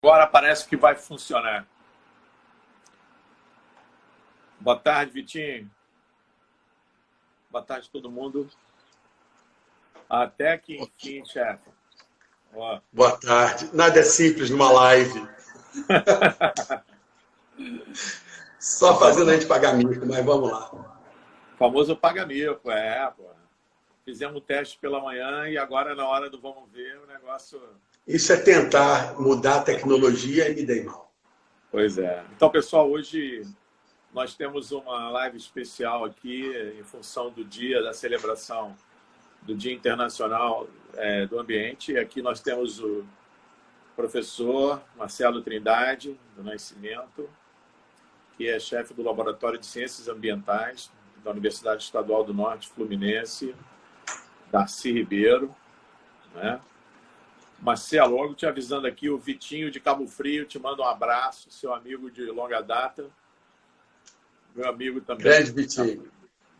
Agora parece que vai funcionar. Boa tarde, Vitinho. Boa tarde, todo mundo. Até que enfim, chefe. Ó, Boa tarde. Nada é simples numa live. Só fazendo a gente pagar mico, mas vamos lá. famoso paga-mico, pô. Fizemos um teste pela manhã e agora, na hora do vamos ver, o negócio. Isso é tentar mudar a tecnologia e me dei mal. Pois é. Então, pessoal, hoje nós temos uma live especial aqui em função do dia da celebração do Dia Internacional do Ambiente. E aqui nós temos o professor Marcelo Trindade, do Nascimento, que é chefe do Laboratório de Ciências Ambientais da Universidade Estadual do Norte Fluminense, Darcy Ribeiro, né? Marcelo, logo te avisando aqui, o Vitinho de Cabo Frio te manda um abraço, seu amigo de longa data, meu amigo também Grande Vitinho.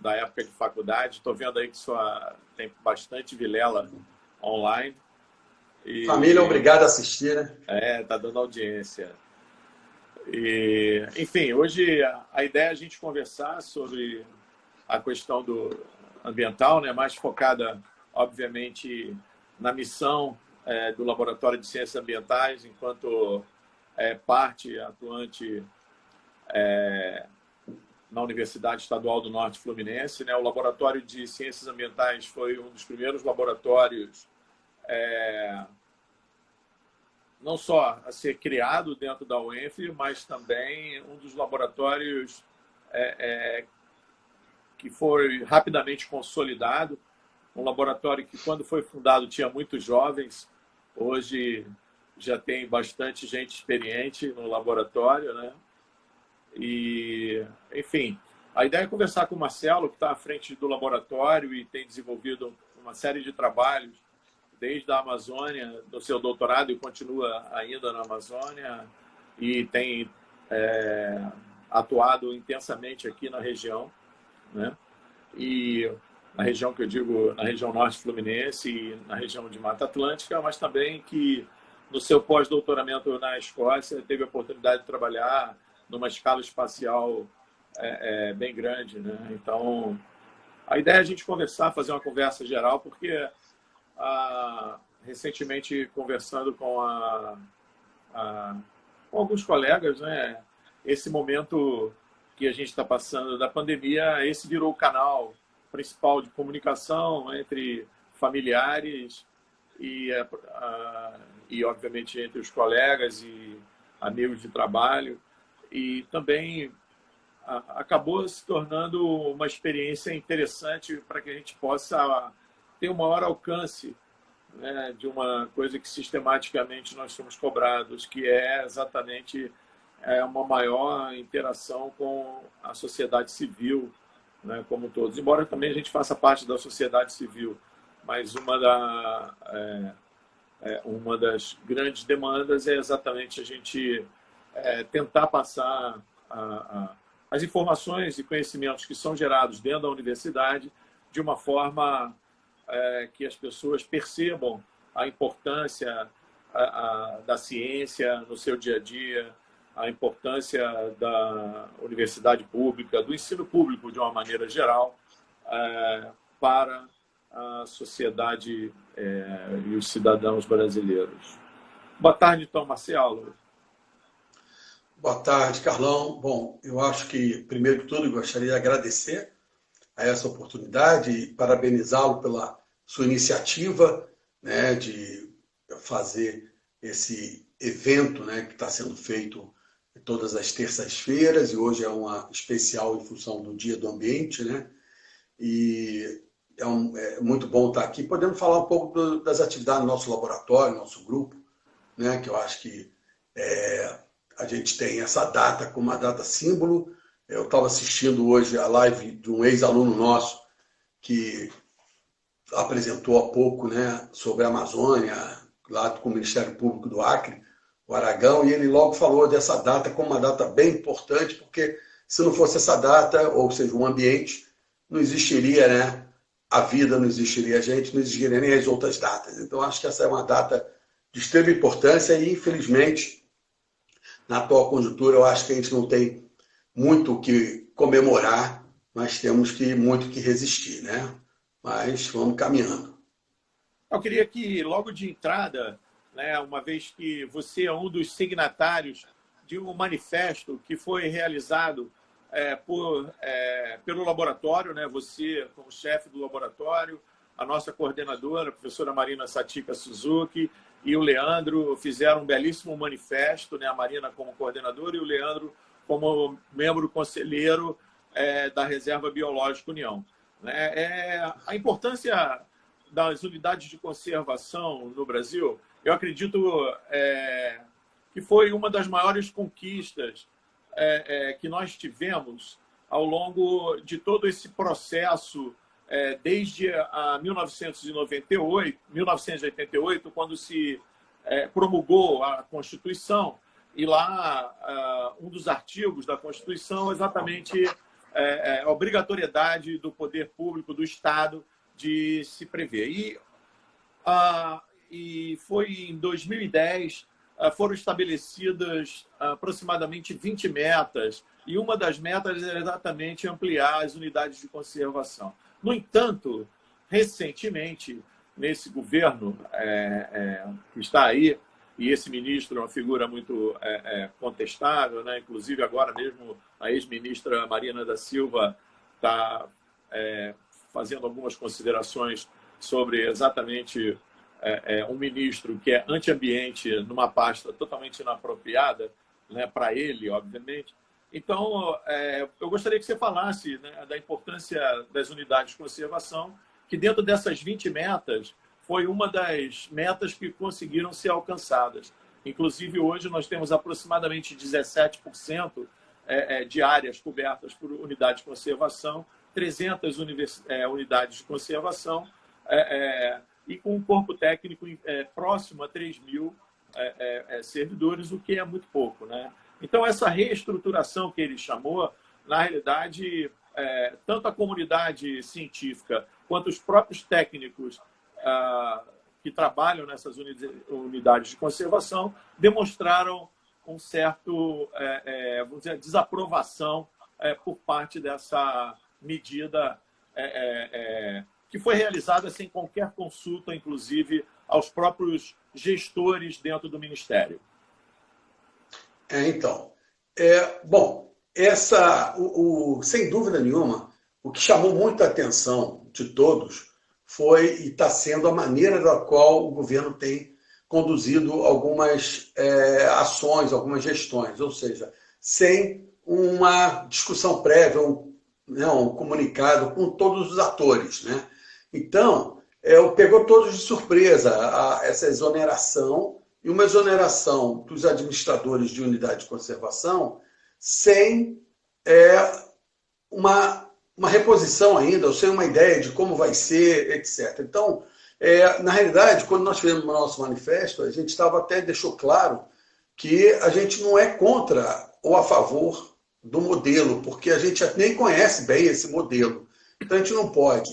da época de faculdade. Estou vendo aí que tem bastante Vilela online. Família, obrigado a assistir, né? Tá dando audiência. Enfim, hoje a ideia é a gente conversar sobre a questão do ambiental, né, mais focada, obviamente, na missão do Laboratório de Ciências Ambientais, enquanto parte atuante na Universidade Estadual do Norte Fluminense, né? O Laboratório de Ciências Ambientais foi um dos primeiros laboratórios não só a ser criado dentro da UENF, mas também um dos laboratórios que foi rapidamente consolidado. Um laboratório que, quando foi fundado, tinha muitos jovens. Hoje já tem bastante gente experiente no laboratório, né? E, enfim, a ideia é conversar com o Marcelo, que está à frente do laboratório e tem desenvolvido uma série de trabalhos desde a Amazônia, do seu doutorado, e continua ainda na Amazônia, e tem atuado intensamente aqui na região, né? E na região que eu digo, na região norte fluminense e na região de Mata Atlântica, mas também que no seu pós-doutoramento na Escócia teve a oportunidade de trabalhar numa escala espacial bem grande, né? Então, a ideia é a gente conversar, fazer uma conversa geral, porque recentemente, conversando com alguns colegas, né, esse momento que a gente está passando da pandemia, esse virou o canal principal de comunicação entre familiares e obviamente, entre os colegas e amigos de trabalho. E também acabou se tornando uma experiência interessante para que a gente possa ter um maior alcance, né, de uma coisa que sistematicamente nós somos cobrados, que é exatamente uma maior interação com a sociedade civil, né, como todos. Embora também a gente faça parte da sociedade civil, mas uma das grandes demandas é exatamente a gente tentar passar as informações e conhecimentos que são gerados dentro da universidade de uma forma que as pessoas percebam a importância da ciência no seu dia a dia, a importância da universidade pública, do ensino público de uma maneira geral, para a sociedade e os cidadãos brasileiros. Boa tarde, então, Marcelo. Boa tarde, Carlão. Bom, eu acho que, primeiro de tudo, eu gostaria de agradecer a essa oportunidade e parabenizá-lo pela sua iniciativa, né, de fazer esse evento, né, que está sendo feito todas as terças-feiras, e hoje é uma especial em função do Dia do Ambiente, né? E é muito bom estar aqui, podendo falar um pouco das atividades do nosso laboratório, nosso grupo, né, que eu acho que a gente tem essa data como uma data símbolo. Eu estava assistindo hoje a live de um ex-aluno nosso que apresentou há pouco, né, sobre a Amazônia, lá com o Ministério Público do Acre, o Aragão, e ele logo falou dessa data como uma data bem importante, porque se não fosse essa data, ou seja, o ambiente, não existiria, né, a vida, não existiria a gente, não existiria nem as outras datas. Então, acho que essa é uma data de extrema importância e, infelizmente, na atual conjuntura, eu acho que a gente não tem muito o que comemorar, mas temos muito que resistir, né? Mas vamos caminhando. Eu queria que, logo de entrada, né, uma vez que você é um dos signatários de um manifesto que foi realizado pelo laboratório, né, você como chefe do laboratório, a nossa coordenadora, a professora Marina Satika Suzuki, e o Leandro fizeram um belíssimo manifesto, né, a Marina como coordenadora e o Leandro como membro conselheiro da Reserva Biológica União. A importância das unidades de conservação no Brasil, eu acredito que foi uma das maiores conquistas que nós tivemos ao longo de todo esse processo, desde 1988, quando se promulgou a Constituição, e lá um dos artigos da Constituição é exatamente a obrigatoriedade do poder público, do Estado, de se prever. E foi em 2010, foram estabelecidas aproximadamente 20 metas, e uma das metas era exatamente ampliar as unidades de conservação. No entanto, recentemente, nesse governo que está aí, e esse ministro é uma figura muito contestável, né? Inclusive agora mesmo a ex-ministra Marina da Silva está fazendo algumas considerações sobre exatamente um ministro que é anti-ambiente numa pasta totalmente inapropriada, né, para ele, obviamente. Então, eu gostaria que você falasse, né, da importância das unidades de conservação, que dentro dessas 20 metas foi uma das metas que conseguiram ser alcançadas. Inclusive, hoje nós temos aproximadamente 17% de áreas cobertas por unidade de conservação, 300 unidades de conservação, e com um corpo técnico próximo a 3.000 servidores, o que é muito pouco, né? Então, essa reestruturação que ele chamou, na realidade, tanto a comunidade científica quanto os próprios técnicos que trabalham nessas unidades de conservação demonstraram um certo, vamos dizer, desaprovação por parte dessa medida que foi realizada sem qualquer consulta, inclusive, aos próprios gestores dentro do Ministério. Então, bom, sem dúvida nenhuma, o que chamou muita atenção de todos foi e está sendo a maneira da qual o governo tem conduzido algumas ações, algumas gestões, ou seja, sem uma discussão prévia, um comunicado com todos os atores, né? Então, pegou todos de surpresa essa exoneração, e uma exoneração dos administradores de unidade de conservação sem uma reposição ainda, ou sem uma ideia de como vai ser, etc. Então, na realidade, quando nós fizemos o nosso manifesto, a gente deixou claro que a gente não é contra ou a favor do modelo, porque a gente nem conhece bem esse modelo. Então, a gente não pode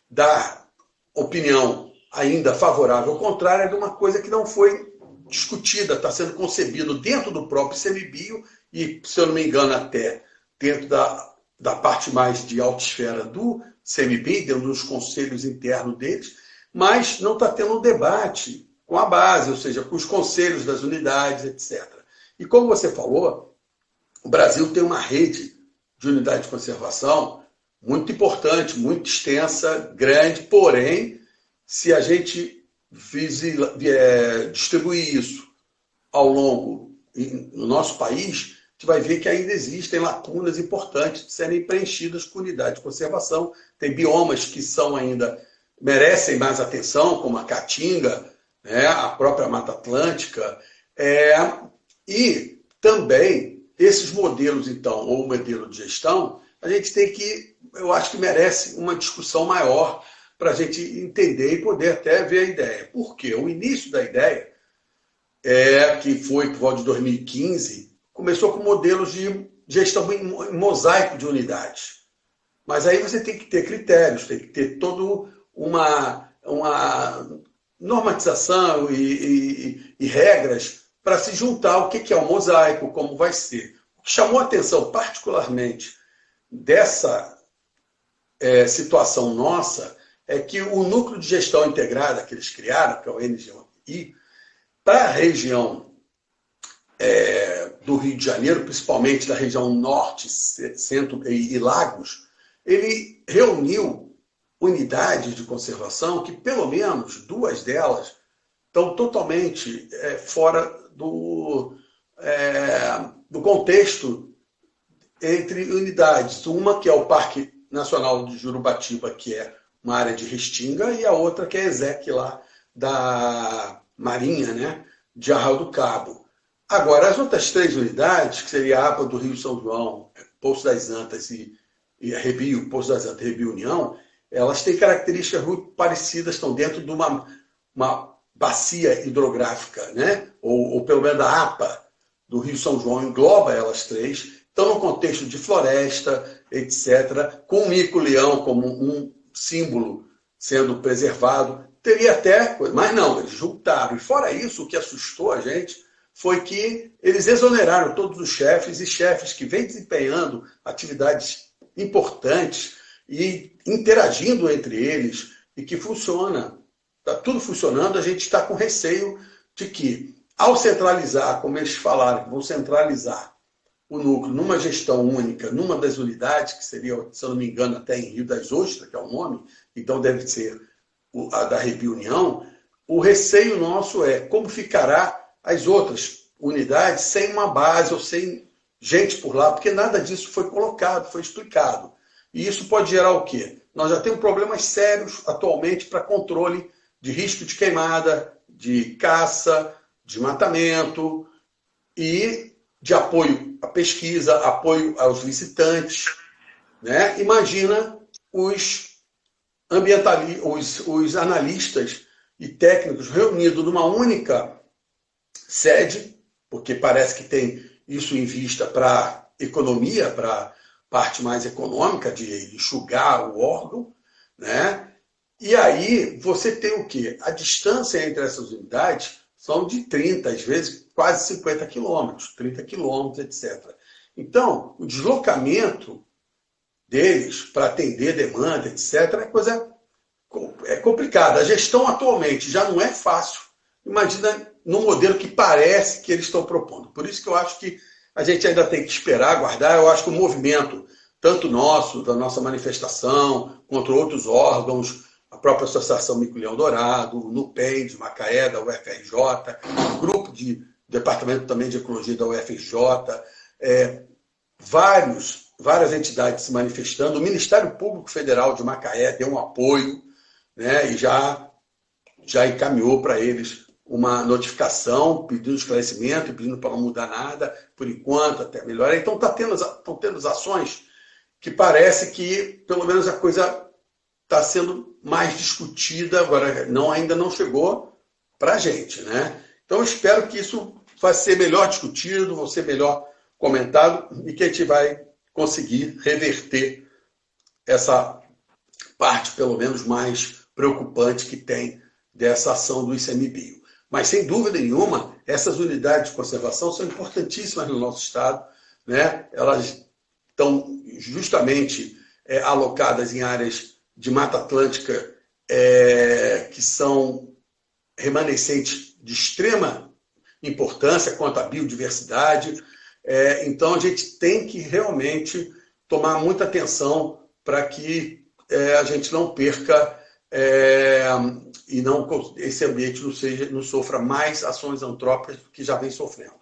dar opinião ainda favorável ao contrário de uma coisa que não foi discutida, está sendo concebido dentro do próprio ICMBio e, se eu não me engano, até dentro da parte mais de alta esfera do ICMBio, dentro dos conselhos internos deles, mas não está tendo um debate com a base, ou seja, com os conselhos das unidades, etc. E como você falou, o Brasil tem uma rede de unidade de conservação muito importante, muito extensa, grande, porém, se a gente distribuir isso ao longo no nosso país, a gente vai ver que ainda existem lacunas importantes de serem preenchidas com unidade de conservação. Tem biomas que merecem mais atenção, como a Caatinga, né, a própria Mata Atlântica, e também esses modelos, então, ou modelo de gestão, a gente eu acho que merece uma discussão maior para a gente entender e poder até ver a ideia. Por quê? O início da ideia, que foi por volta de 2015, começou com modelos de gestão em mosaico de unidades. Mas aí você tem que ter critérios, tem que ter toda uma normatização e regras para se juntar o que é o mosaico, como vai ser. O que chamou a atenção particularmente dessa situação nossa é que o núcleo de gestão integrada que eles criaram, que é o NGI, para a região do Rio de Janeiro, principalmente da região norte, centro e lagos, ele reuniu unidades de conservação que, pelo menos, 2 delas estão totalmente fora do contexto entre unidades. Uma que é o Parque Nacional de Jurubatiba, que é uma área de restinga, e a outra que é a ESEC lá da Marinha, né, de Arraial do Cabo. Agora, as outras 3 unidades, que seria a APA do Rio São João, Poço das Antas e a Rebio, Poço das Antas e Rebio União, elas têm características muito parecidas, estão dentro de uma bacia hidrográfica, né? Ou pelo menos a APA do Rio São João engloba elas 3, estão no contexto de floresta, etc., com o mico-leão como um símbolo sendo preservado. Teria até, mas não, eles juntaram. E fora isso, o que assustou a gente foi que eles exoneraram todos os chefes e chefes que vêm desempenhando atividades importantes e interagindo entre eles e que funciona. Está tudo funcionando, a gente está com receio de que, ao centralizar, como eles falaram, vão centralizar o núcleo numa gestão única, numa das unidades, que seria, se eu não me engano, até em Rio das Ostras, que é o nome, então deve ser a da Rebio União, o receio nosso é como ficará as outras unidades sem uma base ou sem gente por lá, porque nada disso foi colocado, foi explicado. E isso pode gerar o quê? Nós já temos problemas sérios atualmente para controle de risco de queimada, de caça, de matamento e de apoio à pesquisa, apoio aos visitantes. Né? Imagina os os analistas e técnicos reunidos numa única sede, porque parece que tem isso em vista para economia, para parte mais econômica de enxugar o órgão, né? E aí você tem o quê? A distância entre essas unidades são de 30, às vezes quase 50 quilômetros, 30 quilômetros, etc. Então, o deslocamento deles para atender demanda, etc., é complicada. A gestão atualmente já não é fácil. Imagina no modelo que parece que eles estão propondo. Por isso que eu acho que a gente ainda tem que esperar, aguardar. Eu acho que o movimento, tanto nosso, da nossa manifestação, contra outros órgãos, a própria Associação Mico-Leão Dourado, o NUPEM de Macaé, da UFRJ, o grupo de Departamento também de Ecologia da UFRJ, várias entidades se manifestando. O Ministério Público Federal de Macaé deu um apoio, né, e já encaminhou para eles uma notificação pedindo esclarecimento, pedindo para não mudar nada, por enquanto, até melhorar. Então, estão tendo ações que parece que, pelo menos, a coisa está sendo mais discutida, agora ainda não chegou para a gente. Né? Então, eu espero que isso vai ser melhor discutido, vai ser melhor comentado e que a gente vai conseguir reverter essa parte, pelo menos, mais preocupante que tem dessa ação do ICMBio. Mas, sem dúvida nenhuma, essas unidades de conservação são importantíssimas no nosso estado. Né? Elas estão justamente alocadas em áreas de Mata Atlântica que são remanescentes de extrema importância quanto à biodiversidade. Então, a gente tem que realmente tomar muita atenção para que a gente não perca e esse ambiente não sofra mais ações antrópicas do que já vem sofrendo.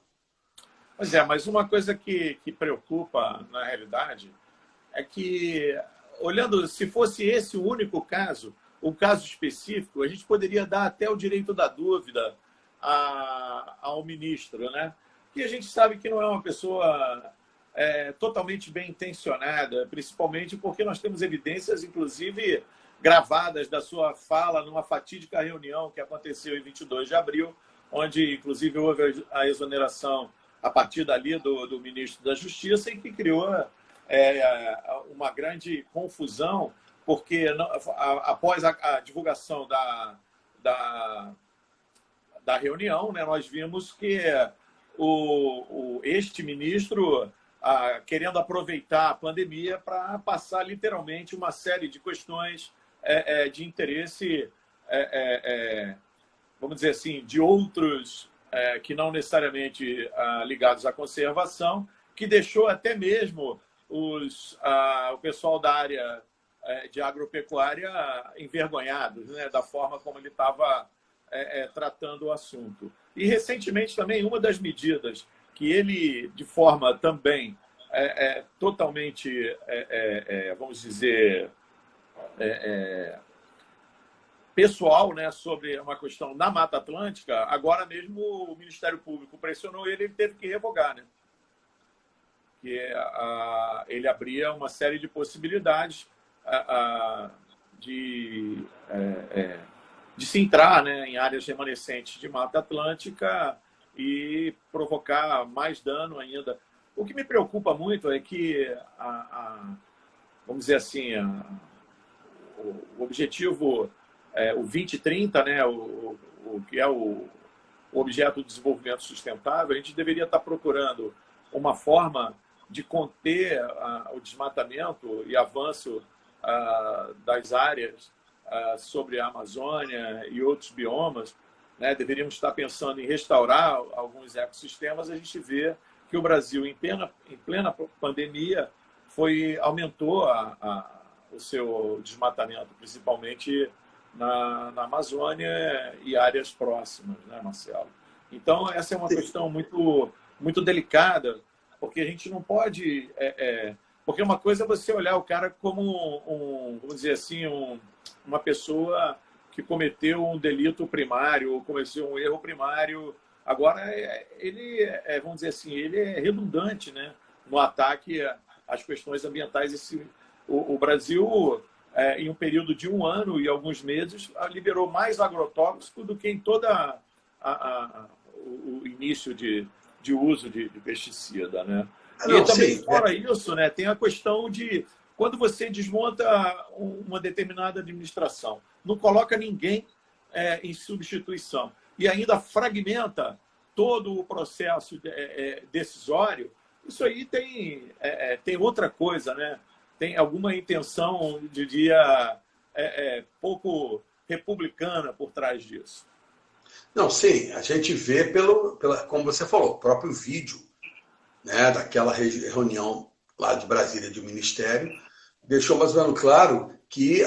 Pois mas uma coisa que preocupa, na realidade, é que, olhando, se fosse esse o único caso, o caso específico, a gente poderia dar até o direito da dúvida ao ministro, né? E a gente sabe que não é uma pessoa totalmente bem intencionada, principalmente porque nós temos evidências, inclusive, gravadas da sua fala numa fatídica reunião que aconteceu em 22 de abril, onde, inclusive, houve a exoneração a partir dali do ministro da Justiça e que criou uma grande confusão, porque após a divulgação da reunião, né, nós vimos que este ministro querendo aproveitar a pandemia para passar literalmente uma série de questões de interesse, vamos dizer assim, de outros que não necessariamente ligados à conservação, que deixou até mesmo o pessoal da área de agropecuária envergonhados, né, da forma como ele estava tratando o assunto. E, recentemente, também, uma das medidas que ele, de forma também totalmente, vamos dizer, pessoal, né, sobre uma questão na Mata Atlântica, agora mesmo o Ministério Público pressionou ele teve que revogar, né? Que ele abria uma série de possibilidades de se entrar, né, em áreas remanescentes de Mata Atlântica e provocar mais dano ainda. O que me preocupa muito é que, vamos dizer assim, o objetivo, o 2030, né, o que é o objeto do desenvolvimento sustentável, a gente deveria estar procurando uma forma de conter o desmatamento e avanço das áreas sobre a Amazônia e outros biomas, né? Deveríamos estar pensando em restaurar alguns ecossistemas. A gente vê que o Brasil, em plena pandemia, aumentou o seu desmatamento, principalmente na Amazônia e áreas próximas, né, Marcelo? Então, essa é uma questão muito, muito delicada, porque a gente não pode... porque uma coisa é você olhar o cara como, vamos dizer assim, uma pessoa que cometeu um delito primário, ou cometeu um erro primário. Agora, ele, vamos dizer assim, ele é redundante, né, no ataque às questões ambientais. O Brasil, em um período de 1 ano e alguns meses, liberou mais agrotóxico do que em toda o início de uso de pesticida, né? E também, fora isso, né, tem a questão de quando você desmonta uma determinada administração, não coloca ninguém em substituição e ainda fragmenta todo o processo decisório, isso aí tem outra coisa, né? Tem alguma intenção, diria, pouco republicana por trás disso. Não, sim, a gente vê como você falou, o próprio vídeo, né, daquela reunião lá de Brasília do Ministério, deixou mais ou menos claro que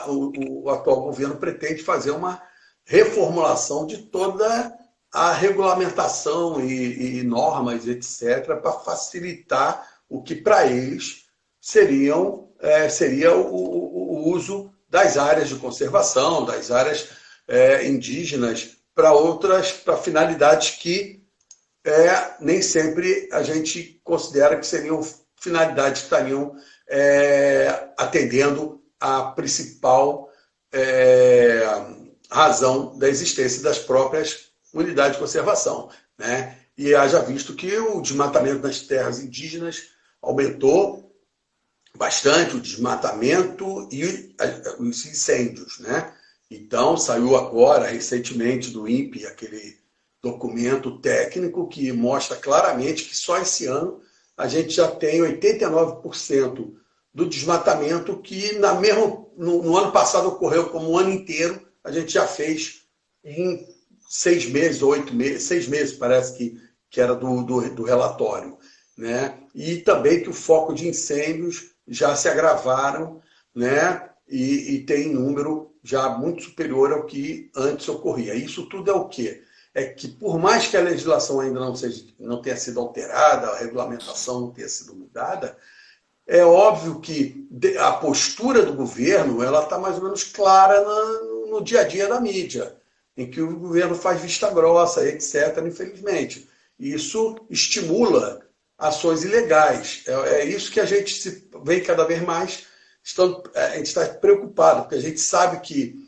o atual governo pretende fazer uma reformulação de toda a regulamentação e normas, etc., para facilitar o que para eles seria o uso das áreas de conservação, das áreas indígenas, para finalidades que nem sempre a gente considera que seriam finalidades que estariam atendendo à principal razão da existência das próprias unidades de conservação, né? E haja visto que o desmatamento das terras indígenas aumentou bastante, o desmatamento e os incêndios, né? Então, saiu agora, recentemente, do INPE, aquele documento técnico que mostra claramente que só esse ano a gente já tem 89% do desmatamento que no ano passado ocorreu como um ano inteiro, a gente já fez em 6 meses, 8 meses, 6 meses parece que era do relatório, né? E também que o foco de incêndios já se agravaram, né? E tem número já muito superior ao que antes ocorria. Isso tudo é o quê? É que por mais que a legislação ainda não tenha sido alterada, a regulamentação não tenha sido mudada, é óbvio que a postura do governo ela está mais ou menos clara no dia a dia da mídia, em que o governo faz vista grossa, etc., infelizmente. Isso estimula ações ilegais. É isso que a gente vê cada vez mais, a gente está preocupado, porque a gente sabe que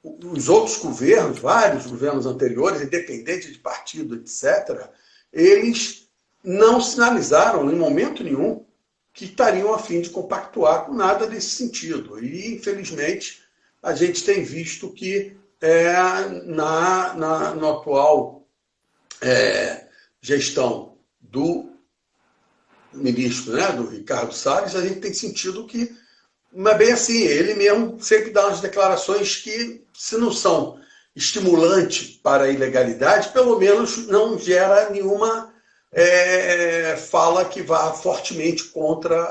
os outros governos, vários governos anteriores, independente de partido, etc., eles não sinalizaram em momento nenhum que estariam a fim de compactuar com nada desse sentido. E, infelizmente, a gente tem visto que no atual gestão do ministro, né, do Ricardo Salles, a gente tem sentido que não é bem assim. Ele mesmo sempre dá umas declarações que, se não são estimulantes para a ilegalidade, pelo menos não gera nenhuma fala que vá fortemente contra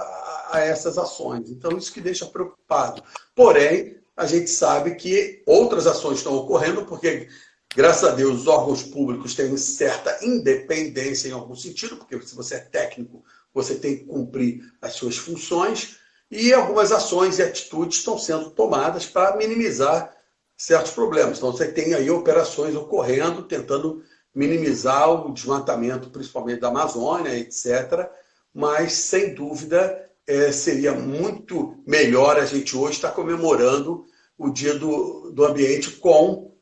a essas ações. Então, isso que deixa preocupado. Porém, a gente sabe que outras ações estão ocorrendo, porque, graças a Deus, os órgãos públicos têm certa independência em algum sentido, porque se você é técnico, você tem que cumprir as suas funções, e algumas ações e atitudes estão sendo tomadas para minimizar certos problemas. Então, você tem aí operações ocorrendo, tentando minimizar o desmatamento, principalmente da Amazônia, etc. Mas, sem dúvida, seria muito melhor a gente hoje estar comemorando o Dia do Ambiente com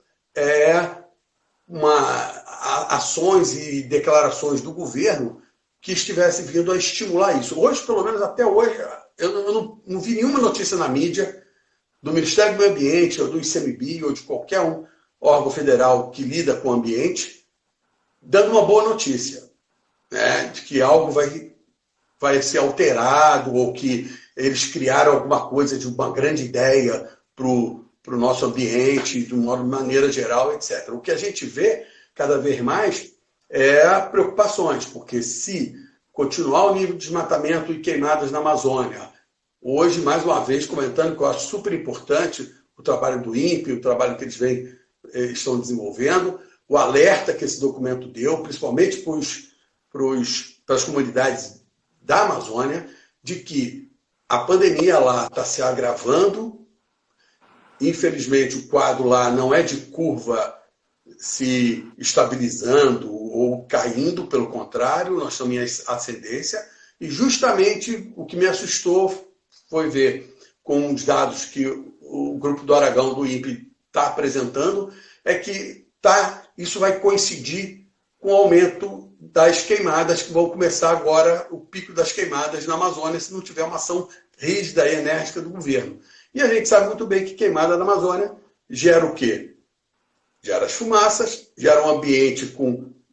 ações e declarações do governo que estivesse vindo a estimular isso. Hoje, pelo menos até hoje, eu não vi nenhuma notícia na mídia do Ministério do Meio Ambiente, ou do ICMBio, ou de qualquer órgão federal que lida com o ambiente, dando uma boa notícia, né, de que algo vai ser alterado, ou que eles criaram alguma coisa de uma grande ideia para o nosso ambiente, de uma maneira geral, etc. O que a gente vê cada vez mais preocupações, porque se continuar o nível de desmatamento e queimadas na Amazônia, hoje, mais uma vez, comentando que eu acho super importante o trabalho do INPE, o trabalho que eles estão desenvolvendo, o alerta que esse documento deu, principalmente para as comunidades da Amazônia, de que a pandemia lá está se agravando. Infelizmente, o quadro lá não é de curva se estabilizando ou caindo, pelo contrário, nós estamos em ascendência. E justamente o que me assustou foi ver, com os dados que o Grupo do Aragão do INPE está apresentando, é que isso vai coincidir com o aumento das queimadas, que vão começar agora, o pico das queimadas na Amazônia, se não tiver uma ação rígida e enérgica do governo. E a gente sabe muito bem que queimada na Amazônia gera o quê? Gera as fumaças, gera um ambiente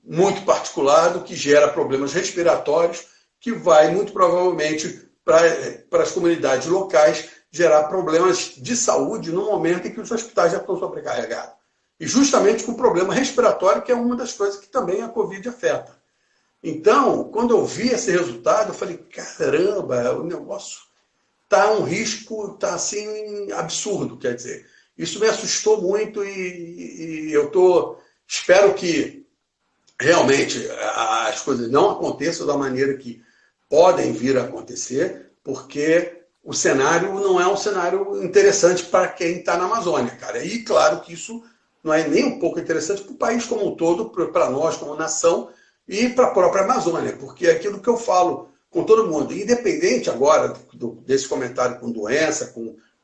muito particulado, que gera problemas respiratórios, que vai, muito provavelmente, para as comunidades locais, gerar problemas de saúde no momento em que os hospitais já estão sobrecarregados. E justamente com o problema respiratório, que é uma das coisas que também a Covid afeta. Então, quando eu vi esse resultado, eu falei, caramba, o negócio está um risco, está assim, absurdo, quer dizer. Isso me assustou muito e eu espero que realmente as coisas não aconteçam da maneira que podem vir a acontecer, porque o cenário não é um cenário interessante para quem está na Amazônia, cara. E claro que isso não é nem um pouco interessante para o país como um todo, para nós como nação e para a própria Amazônia, porque é aquilo que eu falo com todo mundo, independente agora desse comentário com doença,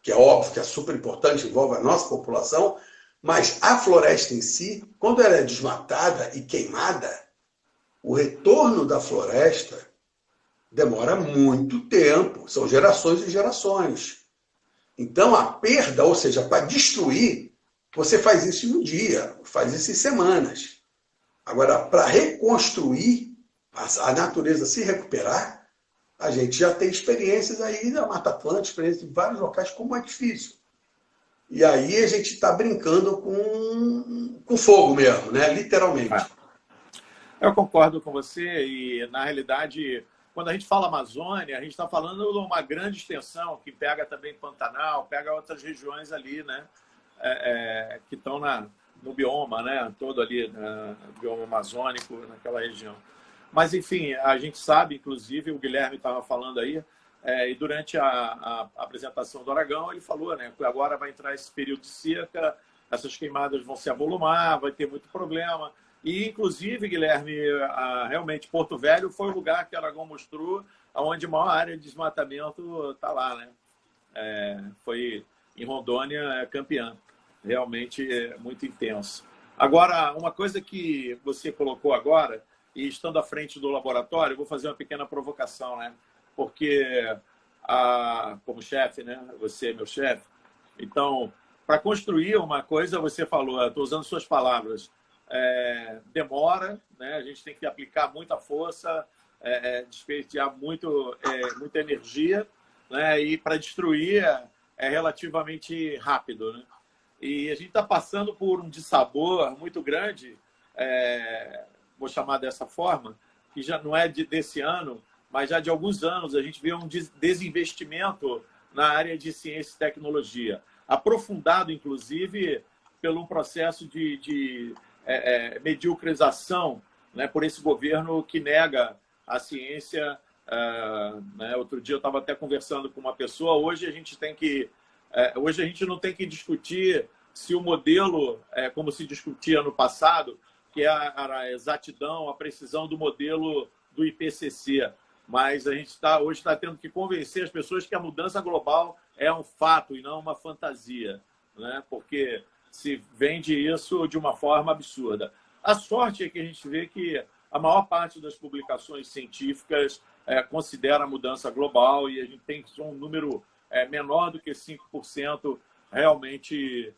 que é óbvio que é super importante, envolve a nossa população, mas a floresta em si, quando ela é desmatada e queimada, o retorno da floresta demora muito tempo, são gerações e gerações. Então, a perda, ou seja, para destruir, você faz isso em um dia, faz isso em semanas. Agora, para reconstruir, a natureza se recuperar, a gente já tem experiências aí da Mata Atlântica, experiências em vários locais, como é difícil. E aí a gente está brincando com fogo mesmo, né? Literalmente. Eu concordo com você e, na realidade, quando a gente fala Amazônia, a gente está falando de uma grande extensão que pega também Pantanal, pega outras regiões ali, né? Que estão no bioma, né? Todo ali, no bioma amazônico, naquela região. Mas, enfim, a gente sabe, inclusive, o Guilherme estava falando aí, e durante a apresentação do Aragão, ele falou, né, que agora vai entrar esse período de seca, essas queimadas vão se avolumar, vai ter muito problema. E, inclusive, Guilherme, realmente, Porto Velho foi o lugar que o Aragão mostrou onde a maior área de desmatamento está lá, né? Foi em Rondônia, campeã. Realmente muito intenso. Agora, uma coisa que você colocou agora, e estando à frente do laboratório, eu vou fazer uma pequena provocação, né? Porque, como chefe, né? Você é meu chefe. Então, para construir uma coisa, você falou, estou usando suas palavras, demora, né? A gente tem que aplicar muita força, despejar muita energia, né? E para destruir é relativamente rápido, né? E a gente está passando por um dissabor muito grande, vou chamar dessa forma, que já não é desse ano, mas já de alguns anos a gente vê um desinvestimento na área de ciência e tecnologia, aprofundado, inclusive, pelo processo de mediocrização, né, por esse governo que nega a ciência. Né? Outro dia eu estava até conversando com uma pessoa, hoje a gente não tem que discutir se o modelo, como se discutia no passado, que é a exatidão, a precisão do modelo do IPCC. Mas a gente hoje está tendo que convencer as pessoas que a mudança global é um fato e não uma fantasia, né? Porque se vende isso de uma forma absurda. A sorte é que a gente vê que a maior parte das publicações científicas considera a mudança global e a gente tem um número menor do que 5% realmente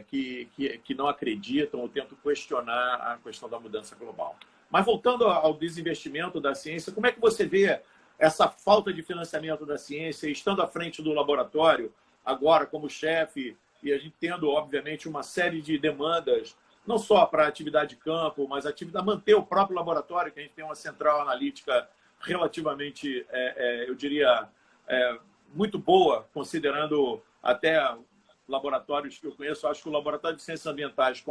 que não acreditam ou tentam questionar a questão da mudança global. Mas voltando ao desinvestimento da ciência, como é que você vê essa falta de financiamento da ciência, estando à frente do laboratório, agora como chefe, e a gente tendo, obviamente, uma série de demandas, não só para a atividade de campo, mas a manter o próprio laboratório, que a gente tem uma central analítica relativamente, eu diria, muito boa, considerando até laboratórios que eu conheço. Acho que o Laboratório de Ciências Ambientais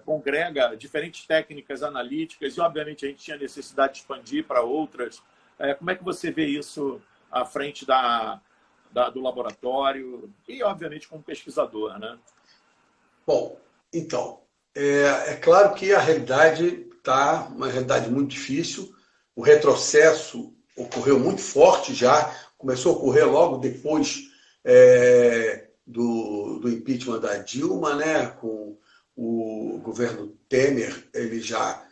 congrega diferentes técnicas analíticas e, obviamente, a gente tinha necessidade de expandir para outras. Como é que você vê isso à frente do laboratório e, obviamente, como pesquisador, né? Bom, então, é claro que a realidade está uma realidade muito difícil. O retrocesso ocorreu muito forte já, começou a ocorrer logo depois do impeachment da Dilma, né, com o governo Temer, ele já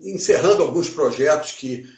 encerrando alguns projetos que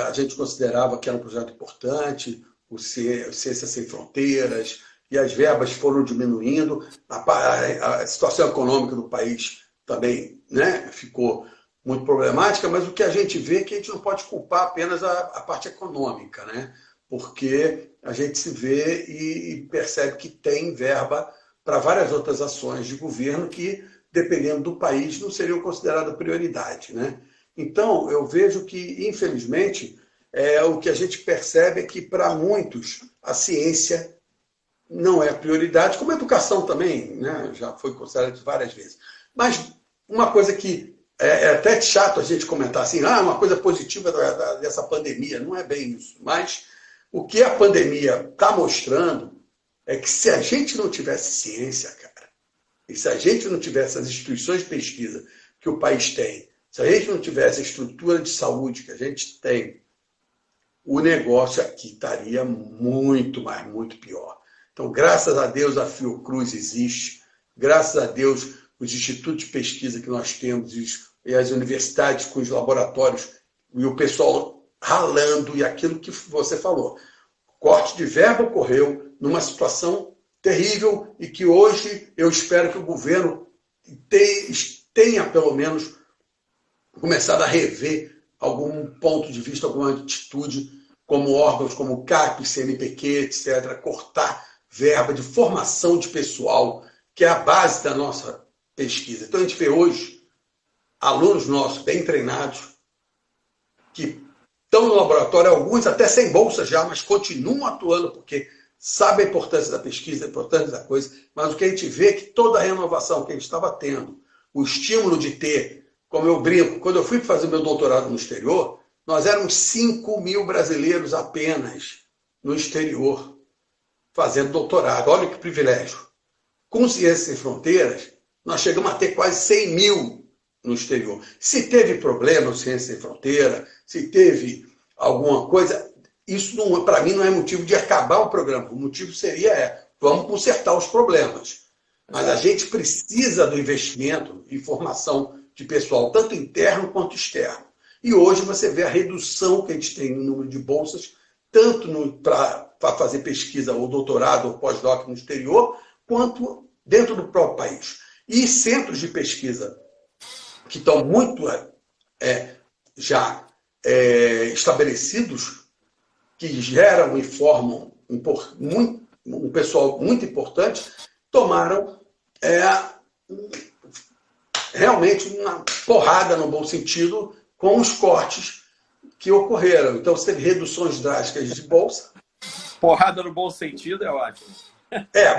a gente considerava que era um projeto importante, o Ciência Sem Fronteiras, e as verbas foram diminuindo, a situação econômica do país também, né, ficou muito problemática, mas o que a gente vê é que a gente não pode culpar apenas a parte econômica, né, porque a gente se vê e percebe que tem verba para várias outras ações de governo que, dependendo do país, não seriam consideradas prioridade, né? Então, eu vejo que, infelizmente, o que a gente percebe é que, para muitos, a ciência não é prioridade, como a educação também, né? Já foi considerada várias vezes. Mas uma coisa que é até chato a gente comentar assim, uma coisa positiva dessa pandemia, não é bem isso. Mas o que a pandemia está mostrando é que se a gente não tivesse ciência, cara, e se a gente não tivesse as instituições de pesquisa que o país tem, se a gente não tivesse a estrutura de saúde que a gente tem, o negócio aqui estaria muito, mas muito pior. Então, graças a Deus, a Fiocruz existe, graças a Deus, os institutos de pesquisa que nós temos e as universidades com os laboratórios e o pessoal ralando, e aquilo que você falou. Corte de verba ocorreu numa situação terrível e que hoje eu espero que o governo tenha, pelo menos, começado a rever algum ponto de vista, alguma atitude, como órgãos como o CAPES, CNPq, etc., cortar verba de formação de pessoal, que é a base da nossa pesquisa. Então, a gente vê hoje alunos nossos bem treinados, que estão no laboratório, alguns até sem bolsa já, mas continuam atuando porque sabem a importância da pesquisa, a importância da coisa, mas o que a gente vê é que toda a renovação que a gente estava tendo, o estímulo de ter, como eu brinco, quando eu fui fazer meu doutorado no exterior, nós éramos 5.000 brasileiros apenas no exterior, fazendo doutorado. Olha que privilégio. Com Ciências Sem Fronteiras, nós chegamos a ter quase 100.000 no exterior. Se teve problema no Ciências Sem Fronteira, se teve alguma coisa, isso para mim não é motivo de acabar o programa. O motivo seria vamos consertar os problemas. Mas a gente precisa do investimento e formação de pessoal, tanto interno quanto externo. E hoje você vê a redução que a gente tem no número de bolsas tanto para fazer pesquisa ou doutorado ou pós-doc no exterior, quanto dentro do próprio país. E centros de pesquisa que estão muito já estabelecidos, que geram e formam um pessoal muito importante, tomaram realmente uma porrada, no bom sentido, com os cortes que ocorreram. Então, você teve reduções drásticas de bolsa. Porrada no bom sentido é ótimo.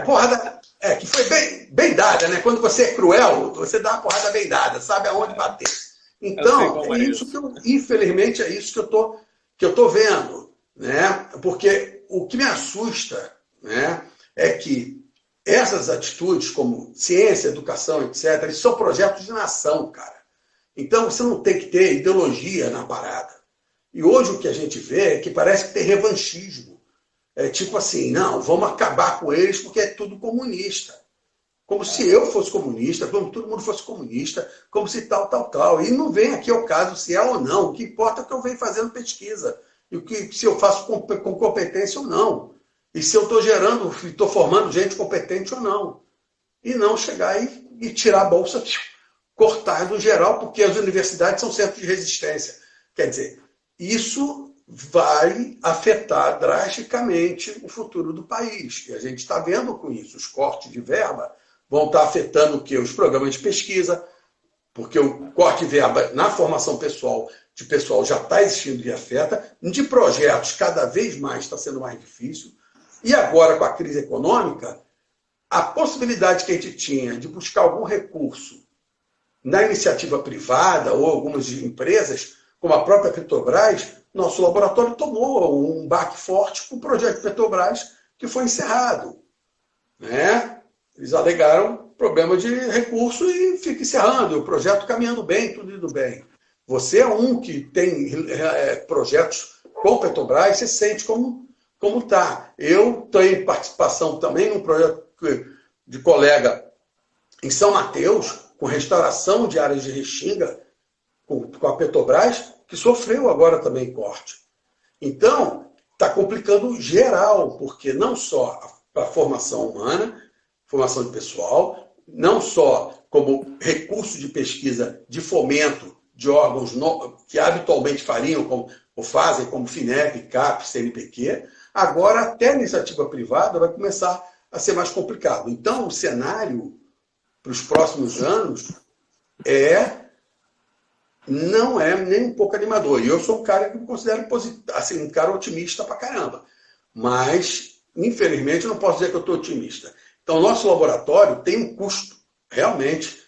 Porrada que foi bem dada, né? Quando você é cruel, você dá uma porrada bem dada, sabe aonde bater. Então, infelizmente, é isso que eu tô vendo, né? Porque o que me assusta, né, é que essas atitudes, como ciência, educação, etc., eles são projetos de nação, cara. Então, você não tem que ter ideologia na parada. E hoje o que a gente vê é que parece que tem revanchismo. É tipo assim, não, vamos acabar com eles porque é tudo comunista. Como se eu fosse comunista, como todo mundo fosse comunista, como se tal. E não vem aqui ao caso se é ou não. O que importa é que eu venho fazendo pesquisa. E se eu faço com competência ou não. E se eu estou formando gente competente ou não. E não chegar e tirar a bolsa, cortar do geral, porque as universidades são centros de resistência. Quer dizer, isso vai afetar drasticamente o futuro do país. E a gente está vendo com isso. Os cortes de verba vão estar afetando o quê? Os programas de pesquisa, porque o corte de verba na formação pessoal já está existindo e afeta. De projetos, cada vez mais está sendo mais difícil. E agora, com a crise econômica, a possibilidade que a gente tinha de buscar algum recurso na iniciativa privada ou algumas empresas, como a própria Petrobras, nosso laboratório tomou um baque forte com o projeto Petrobras, que foi encerrado. Né? Eles alegaram problema de recurso e fica encerrando. O projeto caminhando bem, tudo indo bem. Você é um que tem projetos com Petrobras, você sente como está. Eu tenho participação também num projeto de colega em São Mateus, com restauração de áreas de restinga, com a Petrobras, que sofreu agora também corte. Então, está complicando geral, porque não só a formação humana, formação de pessoal, não só como recurso de pesquisa de fomento de órgãos que habitualmente fariam, ou fazem, como FINEP, CAP, CNPq, agora até a iniciativa privada vai começar a ser mais complicado. Então, o cenário para os próximos anos não é nem um pouco animador. E eu sou um cara que me considero assim, um cara otimista pra caramba. Mas, infelizmente, eu não posso dizer que eu estou otimista. Então, o nosso laboratório tem um custo, realmente,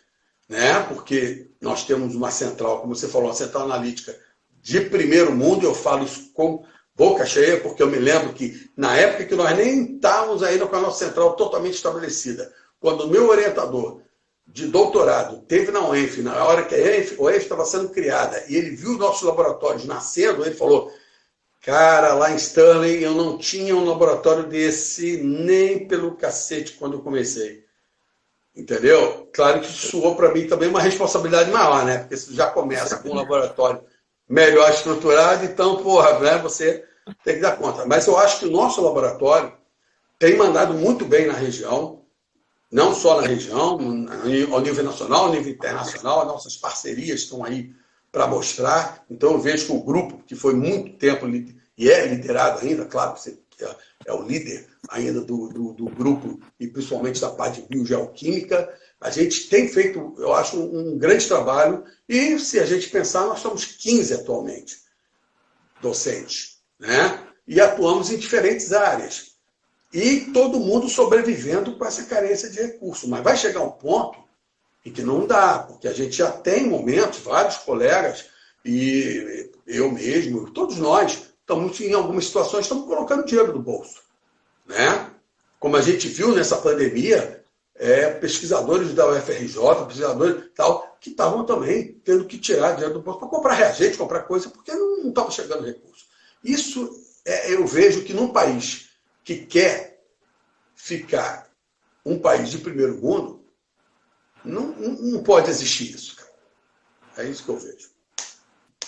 né? Porque nós temos uma central, como você falou, uma central analítica de primeiro mundo. Eu falo isso com boca cheia, porque eu me lembro que, na época que nós nem estávamos ainda com a nossa central totalmente estabelecida, quando o meu orientador de doutorado teve na UENF, na hora que a UENF estava sendo criada, e ele viu nossos laboratórios nascendo, ele falou, cara, lá em Stanley eu não tinha um laboratório desse nem pelo cacete quando eu comecei. Entendeu? Claro que isso soou para mim também uma responsabilidade maior, né? Porque você já começa com um laboratório melhor estruturado, então, né, você tem que dar conta. Mas eu acho que o nosso laboratório tem mandado muito bem na região, não só na região, ao nível nacional, ao nível internacional, as nossas parcerias estão aí para mostrar. Então, eu vejo que o grupo, que foi muito tempo e é liderado ainda, claro, você é o líder ainda do grupo, e principalmente da parte de biogeoquímica, a gente tem feito, eu acho, um grande trabalho, e se a gente pensar, nós somos 15 atualmente, docentes, né? E atuamos em diferentes áreas. E todo mundo sobrevivendo com essa carência de recursos. Mas vai chegar um ponto em que não dá, porque a gente já tem momentos, vários colegas, e eu mesmo, todos nós, estamos em algumas situações, estamos colocando dinheiro no bolso. Né? Como a gente viu nessa pandemia, pesquisadores da UFRJ, pesquisadores tal, que estavam também tendo que tirar dinheiro do bolso para comprar reagente, comprar coisa, porque não estava chegando recurso. Isso eu vejo que num país que quer ficar um país de primeiro mundo, não pode existir isso, cara. É isso que eu vejo.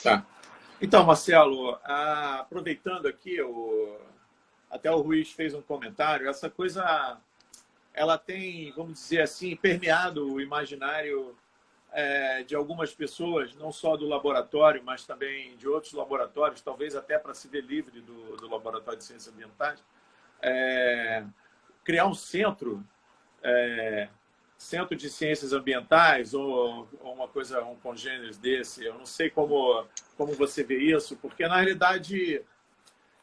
Tá. Então, Marcelo, aproveitando aqui, até o Ruiz fez um comentário, essa coisa ela tem, vamos dizer assim, permeado o imaginário de algumas pessoas, não só do laboratório, mas também de outros laboratórios, talvez até para se ver livre do Laboratório de Ciências Ambientais, criar um centro de ciências ambientais ou uma coisa, um congêneres desse. Eu não sei como você vê isso, porque, na realidade,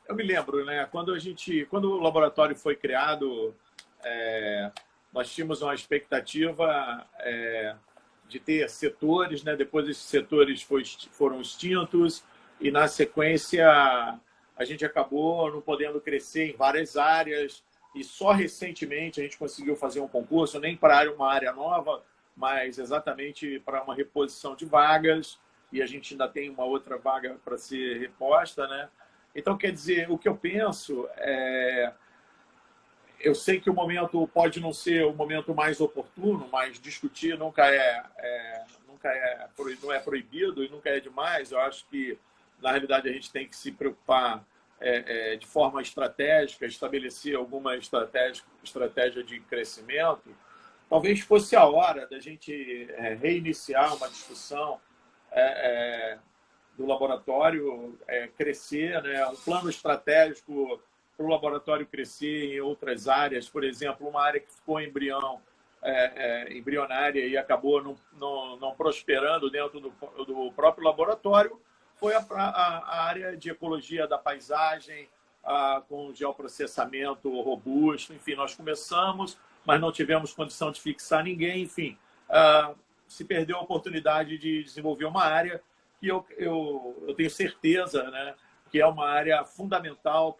eu me lembro, né, quando o laboratório foi criado, nós tínhamos uma expectativa de ter setores, né? Depois esses setores foram extintos e, na sequência, a gente acabou não podendo crescer em várias áreas e só recentemente a gente conseguiu fazer um concurso, nem para uma área nova, mas exatamente para uma reposição de vagas, e a gente ainda tem uma outra vaga para ser reposta, né? Então, quer dizer, o que eu penso eu sei que o momento pode não ser o momento mais oportuno, mas discutir não é proibido e nunca é demais. Eu acho que, na realidade, a gente tem que se preocupar de forma estratégica, estabelecer alguma estratégia de crescimento. Talvez fosse a hora da gente reiniciar uma discussão do laboratório crescer, né? Um plano estratégico para o laboratório crescer em outras áreas, por exemplo, uma área que ficou embrionária e acabou não prosperando dentro do próprio laboratório, foi a área de ecologia da paisagem, com geoprocessamento robusto. Enfim, nós começamos, mas não tivemos condição de fixar ninguém. Enfim, se perdeu a oportunidade de desenvolver uma área que eu tenho certeza, né, que é uma área fundamental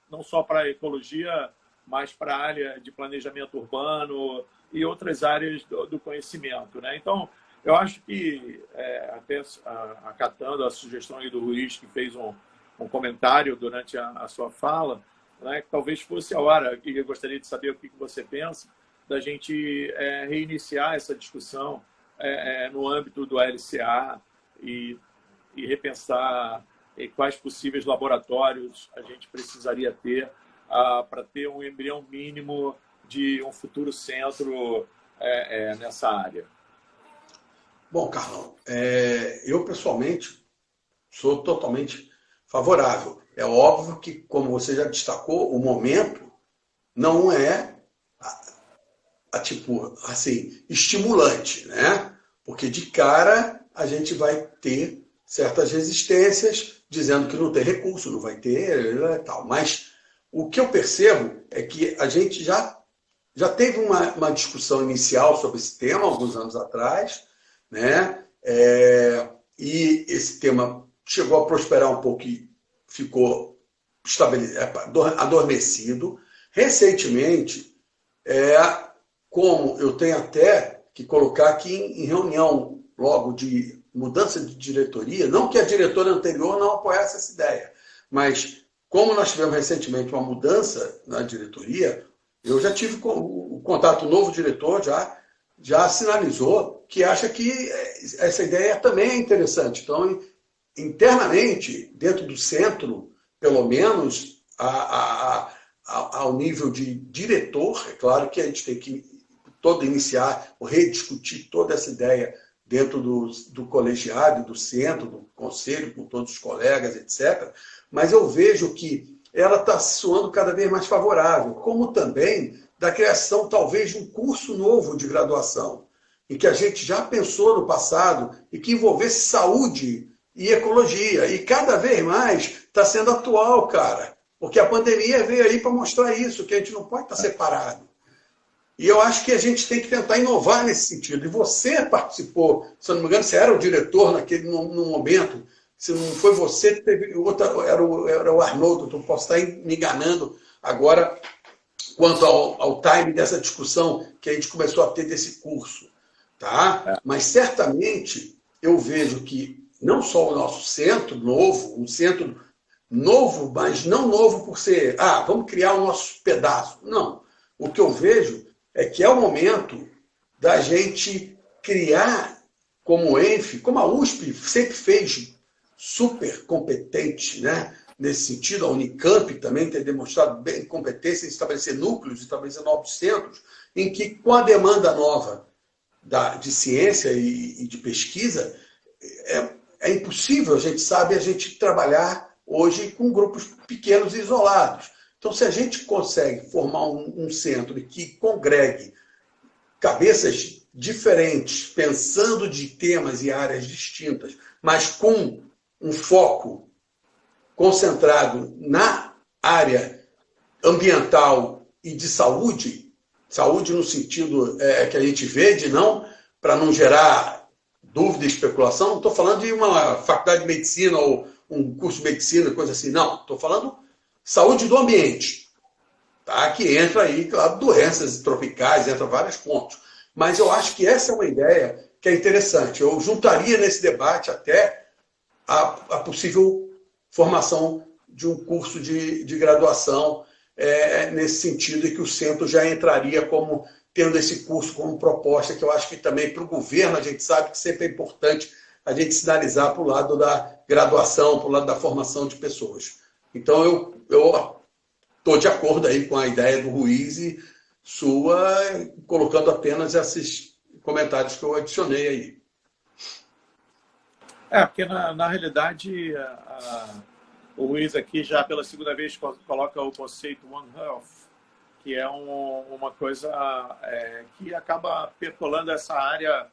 não só para a ecologia, mas para a área de planejamento urbano e outras áreas do conhecimento, né? Então, eu acho que, até acatando a sugestão aí do Ruiz, que fez um comentário durante a sua fala, né, que talvez fosse a hora, que eu gostaria de saber o que você pensa, da gente reiniciar essa discussão no âmbito do LCA e repensar quais possíveis laboratórios a gente precisaria ter para ter um embrião mínimo de um futuro centro nessa área. Bom, Carlão, eu pessoalmente sou totalmente favorável. É óbvio que, como você já destacou, o momento não é tipo assim, estimulante, né? Porque de cara a gente vai ter certas resistências dizendo que não tem recurso, não vai ter e tal. Mas o que eu percebo é que a gente já teve uma discussão inicial sobre esse tema alguns anos atrás, né? E esse tema chegou a prosperar um pouco e ficou adormecido. Recentemente, como eu tenho até que colocar aqui em reunião logo de mudança de diretoria, não que a diretora anterior não apoiasse essa ideia, mas como nós tivemos recentemente uma mudança na diretoria, eu já tive o contato, o novo diretor já sinalizou que acha que essa ideia também é interessante. Então, internamente, dentro do centro, pelo menos, ao nível de diretor, é claro que a gente tem que iniciar, rediscutir toda essa ideia dentro do colegiado, do centro, do conselho, com todos os colegas, etc. Mas eu vejo que ela está soando cada vez mais favorável, como também da criação, talvez, de um curso novo de graduação, em que a gente já pensou no passado e que envolvesse saúde e ecologia. E cada vez mais está sendo atual, cara. Porque a pandemia veio aí para mostrar isso, que a gente não pode estar separado. E eu acho que a gente tem que tentar inovar nesse sentido. E você participou, se eu não me engano, você era o diretor no momento. Se não foi você, teve outra, era o Arnoldo, eu posso estar me enganando agora quanto ao time dessa discussão que a gente começou a ter desse curso. Tá? Mas certamente eu vejo que não só o nosso centro novo, um centro novo, mas não novo por ser, vamos criar o nosso pedaço. Não. O que eu vejo é que é o momento da gente criar como ENF, como a USP sempre fez super competente, né? Nesse sentido, a Unicamp também tem demonstrado bem competência em estabelecer núcleos, estabelecer novos centros, em que, com a demanda nova de ciência e de pesquisa, é impossível, a gente sabe, a gente trabalhar hoje com grupos pequenos e isolados. Então, se a gente consegue formar um centro que congregue cabeças diferentes, pensando de temas e áreas distintas, mas com um foco concentrado na área ambiental e de saúde, saúde no sentido que a gente vê, de não, para não gerar dúvida e especulação, não estou falando de uma faculdade de medicina ou um curso de medicina, coisa assim, não. Estou falando saúde do ambiente, tá? Que entra aí, claro, doenças tropicais, entra vários pontos. Mas eu acho que essa é uma ideia que é interessante. Eu juntaria nesse debate até a possível formação de um curso de graduação nesse sentido, e que o centro já entraria como tendo esse curso como proposta, que eu acho que também para o governo a gente sabe que sempre é importante a gente sinalizar para o lado da graduação, para o lado da formação de pessoas. Então eu estou de acordo aí com a ideia do Ruiz e sua, colocando apenas esses comentários que eu adicionei aí. Porque na realidade o Ruiz aqui já pela segunda vez coloca o conceito One Health, que é uma coisa que acaba percolando essa área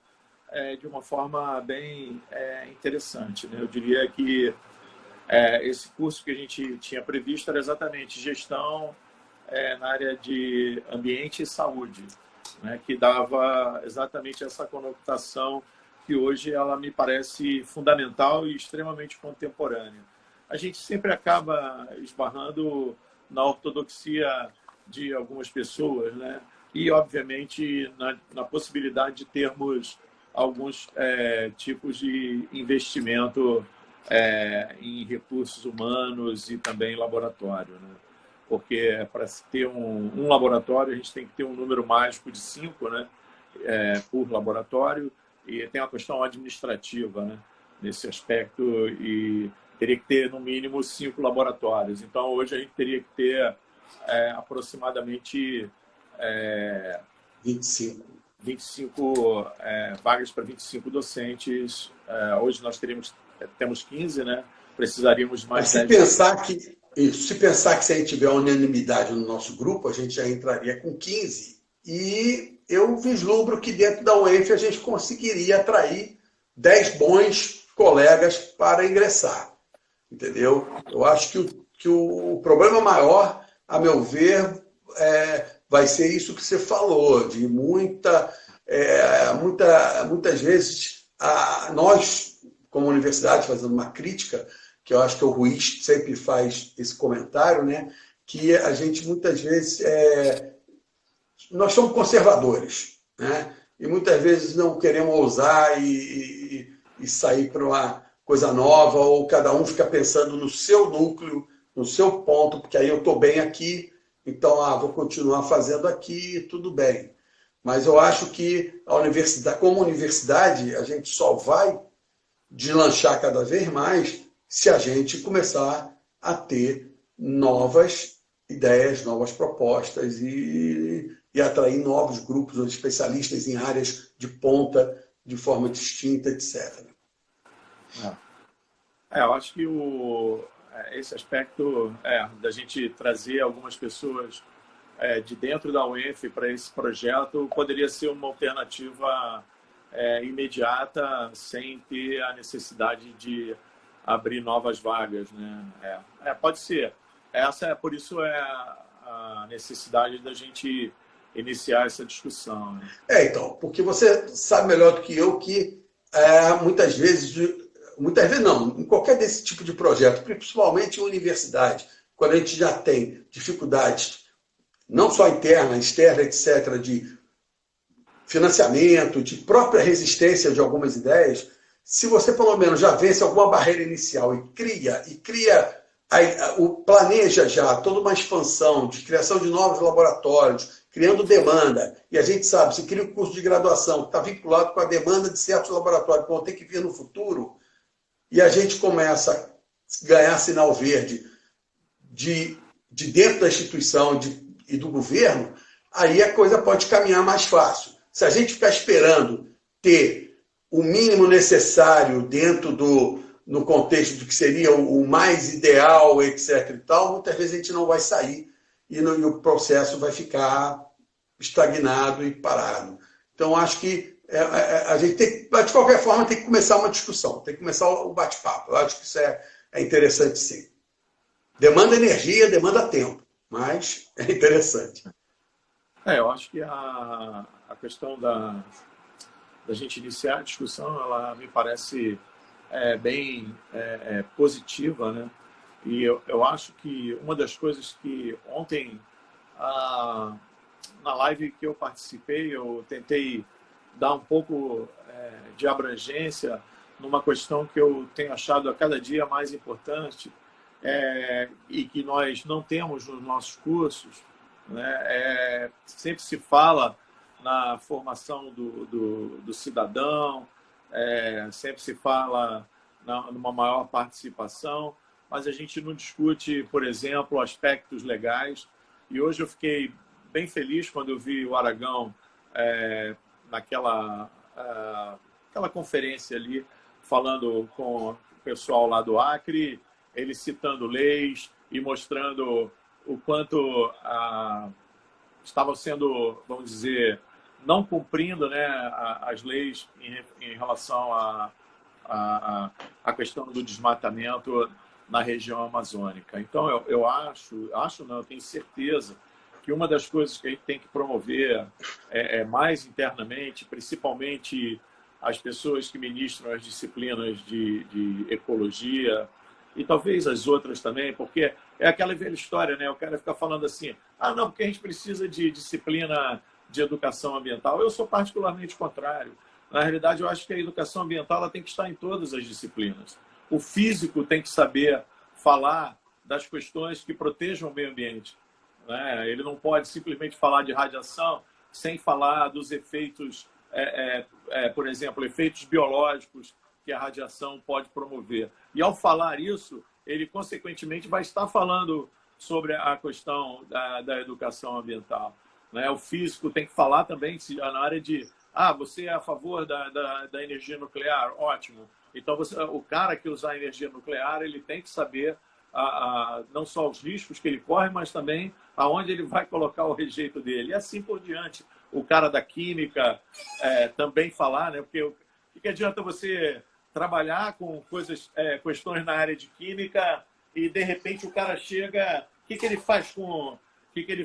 de uma forma bem interessante, né? Eu diria que esse curso que a gente tinha previsto era exatamente gestão na área de ambiente e saúde, né? Que dava exatamente essa conotação que hoje ela me parece fundamental e extremamente contemporânea. A gente sempre acaba esbarrando na ortodoxia de algumas pessoas, né? E, obviamente, na possibilidade de termos alguns tipos de investimento em recursos humanos e também laboratório, né? Porque para se ter um laboratório, a gente tem que ter um número mágico de 5, né? Por laboratório, e tem uma questão administrativa, né? Nesse aspecto, e teria que ter, no mínimo, 5 laboratórios. Então, hoje a gente teria que ter aproximadamente 25 vagas para 25 docentes. Hoje nós temos 15, né? Precisaríamos de mais 10. Se pensar que se a gente tiver unanimidade no nosso grupo, a gente já entraria com 15. E eu vislumbro que dentro da UENF a gente conseguiria atrair 10 bons colegas para ingressar. Entendeu? Eu acho que o problema maior, a meu ver, vai ser isso que você falou, de muitas vezes nós, como universidade, fazendo uma crítica, que eu acho que o Ruiz sempre faz esse comentário, né? Que a gente muitas vezes nós somos conservadores, né? E muitas vezes não queremos ousar e sair para uma coisa nova, ou cada um fica pensando no seu núcleo, no seu ponto, porque aí eu estou bem aqui, então vou continuar fazendo aqui, tudo bem. Mas eu acho que a universidade, como universidade, a gente só vai deslanchar cada vez mais se a gente começar a ter novas ideias, novas propostas e atrair novos grupos de especialistas em áreas de ponta, de forma distinta, etc. Eu acho que esse aspecto da gente trazer algumas pessoas de dentro da UENF para esse projeto poderia ser uma alternativa imediata, sem ter a necessidade de abrir novas vagas, né? Pode ser. Por isso a necessidade da gente iniciar essa discussão, né? Então, porque você sabe melhor do que eu que muitas vezes não, em qualquer desse tipo de projeto, principalmente em universidade, quando a gente já tem dificuldades, não só interna, externa, etc., de financiamento, de própria resistência de algumas ideias, se você pelo menos já vence alguma barreira inicial e planeja já toda uma expansão de criação de novos laboratórios, criando demanda, e a gente sabe, se cria um curso de graduação que está vinculado com a demanda de certos laboratórios que vão ter que vir no futuro, e a gente começa a ganhar sinal verde de dentro da instituição e do governo, aí a coisa pode caminhar mais fácil. Se a gente ficar esperando ter o mínimo necessário dentro no contexto do que seria o mais ideal, etc. e tal, muitas vezes a gente não vai sair e o processo vai ficar estagnado e parado. Então, acho que a gente tem, de qualquer forma, tem que começar uma discussão, tem que começar o bate-papo. Eu acho que isso é interessante, sim. Demanda energia, demanda tempo, mas é interessante. Eu acho que a questão da gente iniciar a discussão, ela me parece bem positiva, né? E eu acho que uma das coisas que ontem, na live que eu participei, eu tentei dar um pouco de abrangência numa questão que eu tenho achado a cada dia mais importante e que nós não temos nos nossos cursos, né? Sempre se fala na formação do cidadão, sempre se fala numa maior participação, mas a gente não discute, por exemplo, aspectos legais. E hoje eu fiquei bem feliz quando eu vi o Aragão naquela conferência ali, falando com o pessoal lá do Acre, ele citando leis e mostrando o quanto estavam sendo, vamos dizer, não cumprindo, né, as leis em relação à questão do desmatamento na região amazônica. Então, eu eu tenho certeza que uma das coisas que a gente tem que promover mais internamente, principalmente as pessoas que ministram as disciplinas de ecologia e talvez as outras também, porque é aquela velha história, né? O cara fica falando assim, não, porque a gente precisa de disciplina de educação ambiental. Eu sou particularmente contrário. Na realidade, eu acho que a educação ambiental ela tem que estar em todas as disciplinas. O físico tem que saber falar das questões que protejam o meio ambiente, né? Ele não pode simplesmente falar de radiação sem falar dos efeitos, por exemplo, efeitos biológicos que a radiação pode promover. E, ao falar isso, ele, consequentemente, vai estar falando sobre a questão da educação ambiental, né? O físico tem que falar também na área de você é a favor da energia nuclear? Ótimo. Então, o cara que usar energia nuclear, ele tem que saber não só os riscos que ele corre, mas também aonde ele vai colocar o rejeito dele. E assim por diante. O cara da química também falar, né? Porque o que adianta você trabalhar com questões na área de química e, de repente, o cara chega... O que ele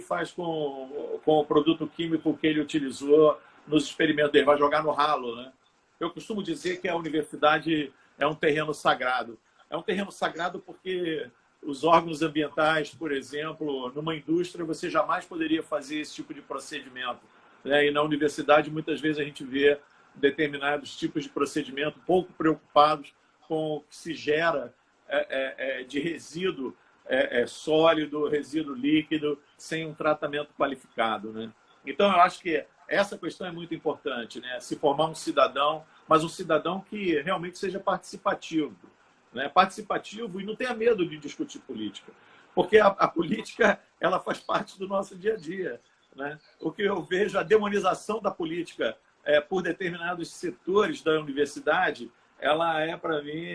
faz com o produto químico que ele utilizou nos experimentos dele? Vai jogar no ralo, né? Eu costumo dizer que a universidade é um terreno sagrado. É um terreno sagrado porque os órgãos ambientais, por exemplo, numa indústria, você jamais poderia fazer esse tipo de procedimento, né? E na universidade, muitas vezes, a gente vê determinados tipos de procedimento pouco preocupados com o que se gera de resíduo sólido, resíduo líquido, sem um tratamento qualificado, né? Então, eu acho que essa questão é muito importante, né? Se formar um cidadão, mas um cidadão que realmente seja participativo, né? Participativo e não tenha medo de discutir política, porque a política ela faz parte do nosso dia a dia, né? O que eu vejo, a demonização da política por determinados setores da universidade, ela para mim,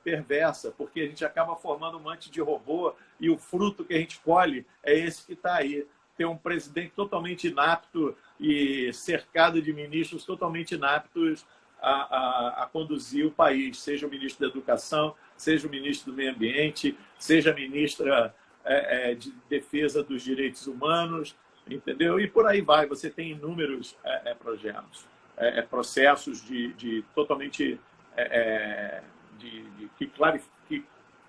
perversa, porque a gente acaba formando um monte de robô e o fruto que a gente colhe é esse que está aí. Tem um presidente totalmente inapto e cercado de ministros totalmente inaptos a conduzir o país, seja o ministro da Educação, seja o ministro do Meio Ambiente, seja a ministra de Defesa dos Direitos Humanos, entendeu? E por aí vai. Você tem inúmeros projetos, processos de totalmente...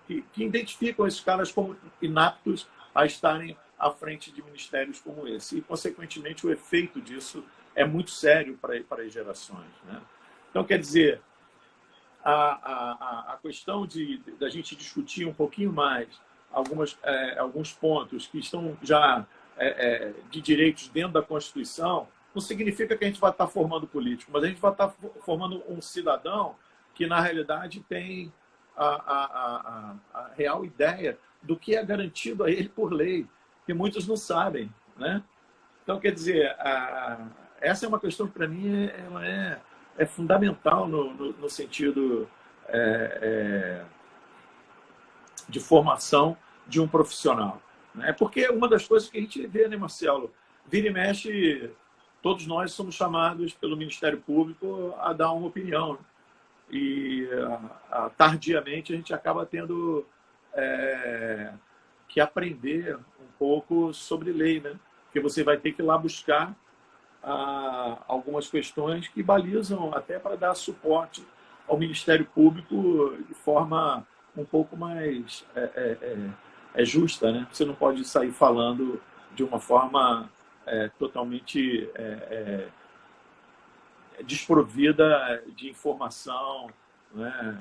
que identificam esses caras como inaptos a estarem à frente de ministérios como esse. E, consequentemente, o efeito disso é muito sério para as gerações, né? Então, quer dizer, a questão da gente discutir um pouquinho mais alguns pontos que estão já de direitos dentro da Constituição, não significa que a gente vai estar formando político, mas a gente vai estar formando um cidadão que, na realidade, tem a real ideia do que é garantido a ele por lei, que muitos não sabem, né? Então, quer dizer, essa é uma questão que, para mim, ela é fundamental no sentido de formação de um profissional. Né? Porque uma das coisas que a gente vê, né, Marcelo? Vira e mexe, todos nós somos chamados pelo Ministério Público a dar uma opinião. E, tardiamente, a gente acaba tendo que aprender um pouco sobre lei, né? Porque você vai ter que ir lá buscar algumas questões que balizam até para dar suporte ao Ministério Público de forma um pouco mais justa, né? Você não pode sair falando de uma forma totalmente desprovida de informação, né?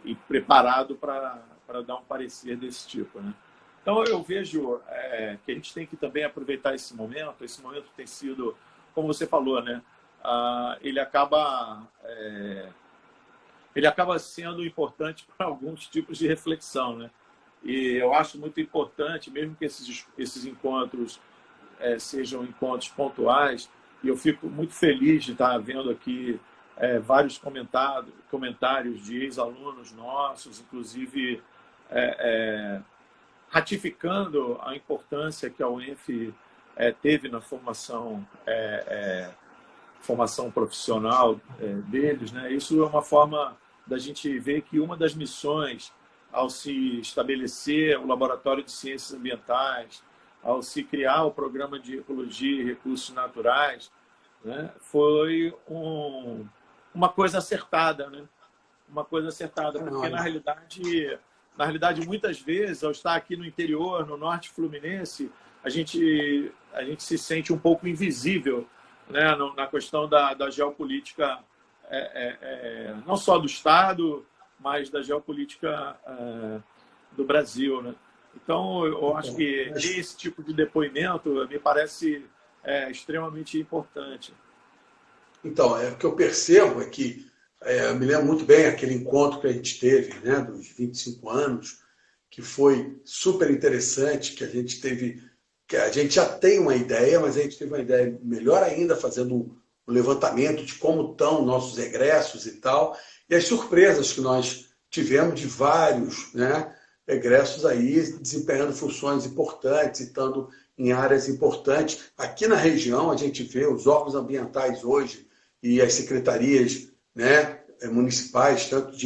E preparado para dar um parecer desse tipo, né? Então, eu vejo que a gente tem que também aproveitar esse momento. Esse momento tem sido, como você falou, né? Ele acaba sendo importante para alguns tipos de reflexão, né? E eu acho muito importante, mesmo que esses encontros sejam encontros pontuais, e eu fico muito feliz de estar vendo aqui vários comentários de ex-alunos nossos, inclusive ratificando a importância que a UENF teve na formação profissional deles, né? Isso é uma forma da gente ver que uma das missões, ao se estabelecer o Laboratório de Ciências Ambientais, ao se criar o Programa de Ecologia e Recursos Naturais, né, foi uma coisa acertada, né? Uma coisa acertada, porque na realidade, muitas vezes, ao estar aqui no interior, no norte fluminense, a gente se sente um pouco invisível, né, na questão da geopolítica, não só do Estado, mas da geopolítica do Brasil, né? Então, eu acho que esse tipo de depoimento me parece extremamente importante. Então, o que eu percebo é que eu me lembro muito bem aquele encontro que a gente teve, né, dos 25 anos, que foi super interessante, que a gente já tem uma ideia, mas a gente teve uma ideia melhor ainda, fazendo um levantamento de como estão nossos egressos e tal, e as surpresas que nós tivemos de vários, né, egressos aí desempenhando funções importantes e estando em áreas importantes. Aqui na região, a gente vê os órgãos ambientais hoje e as secretarias, né, municipais, tanto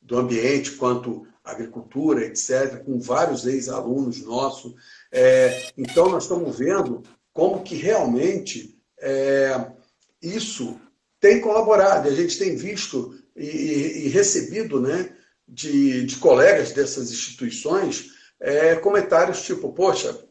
do ambiente quanto agricultura, etc., com vários ex-alunos nossos. Então, nós estamos vendo como que realmente isso tem colaborado. A gente tem visto e recebido, né, de colegas dessas instituições comentários tipo, poxa,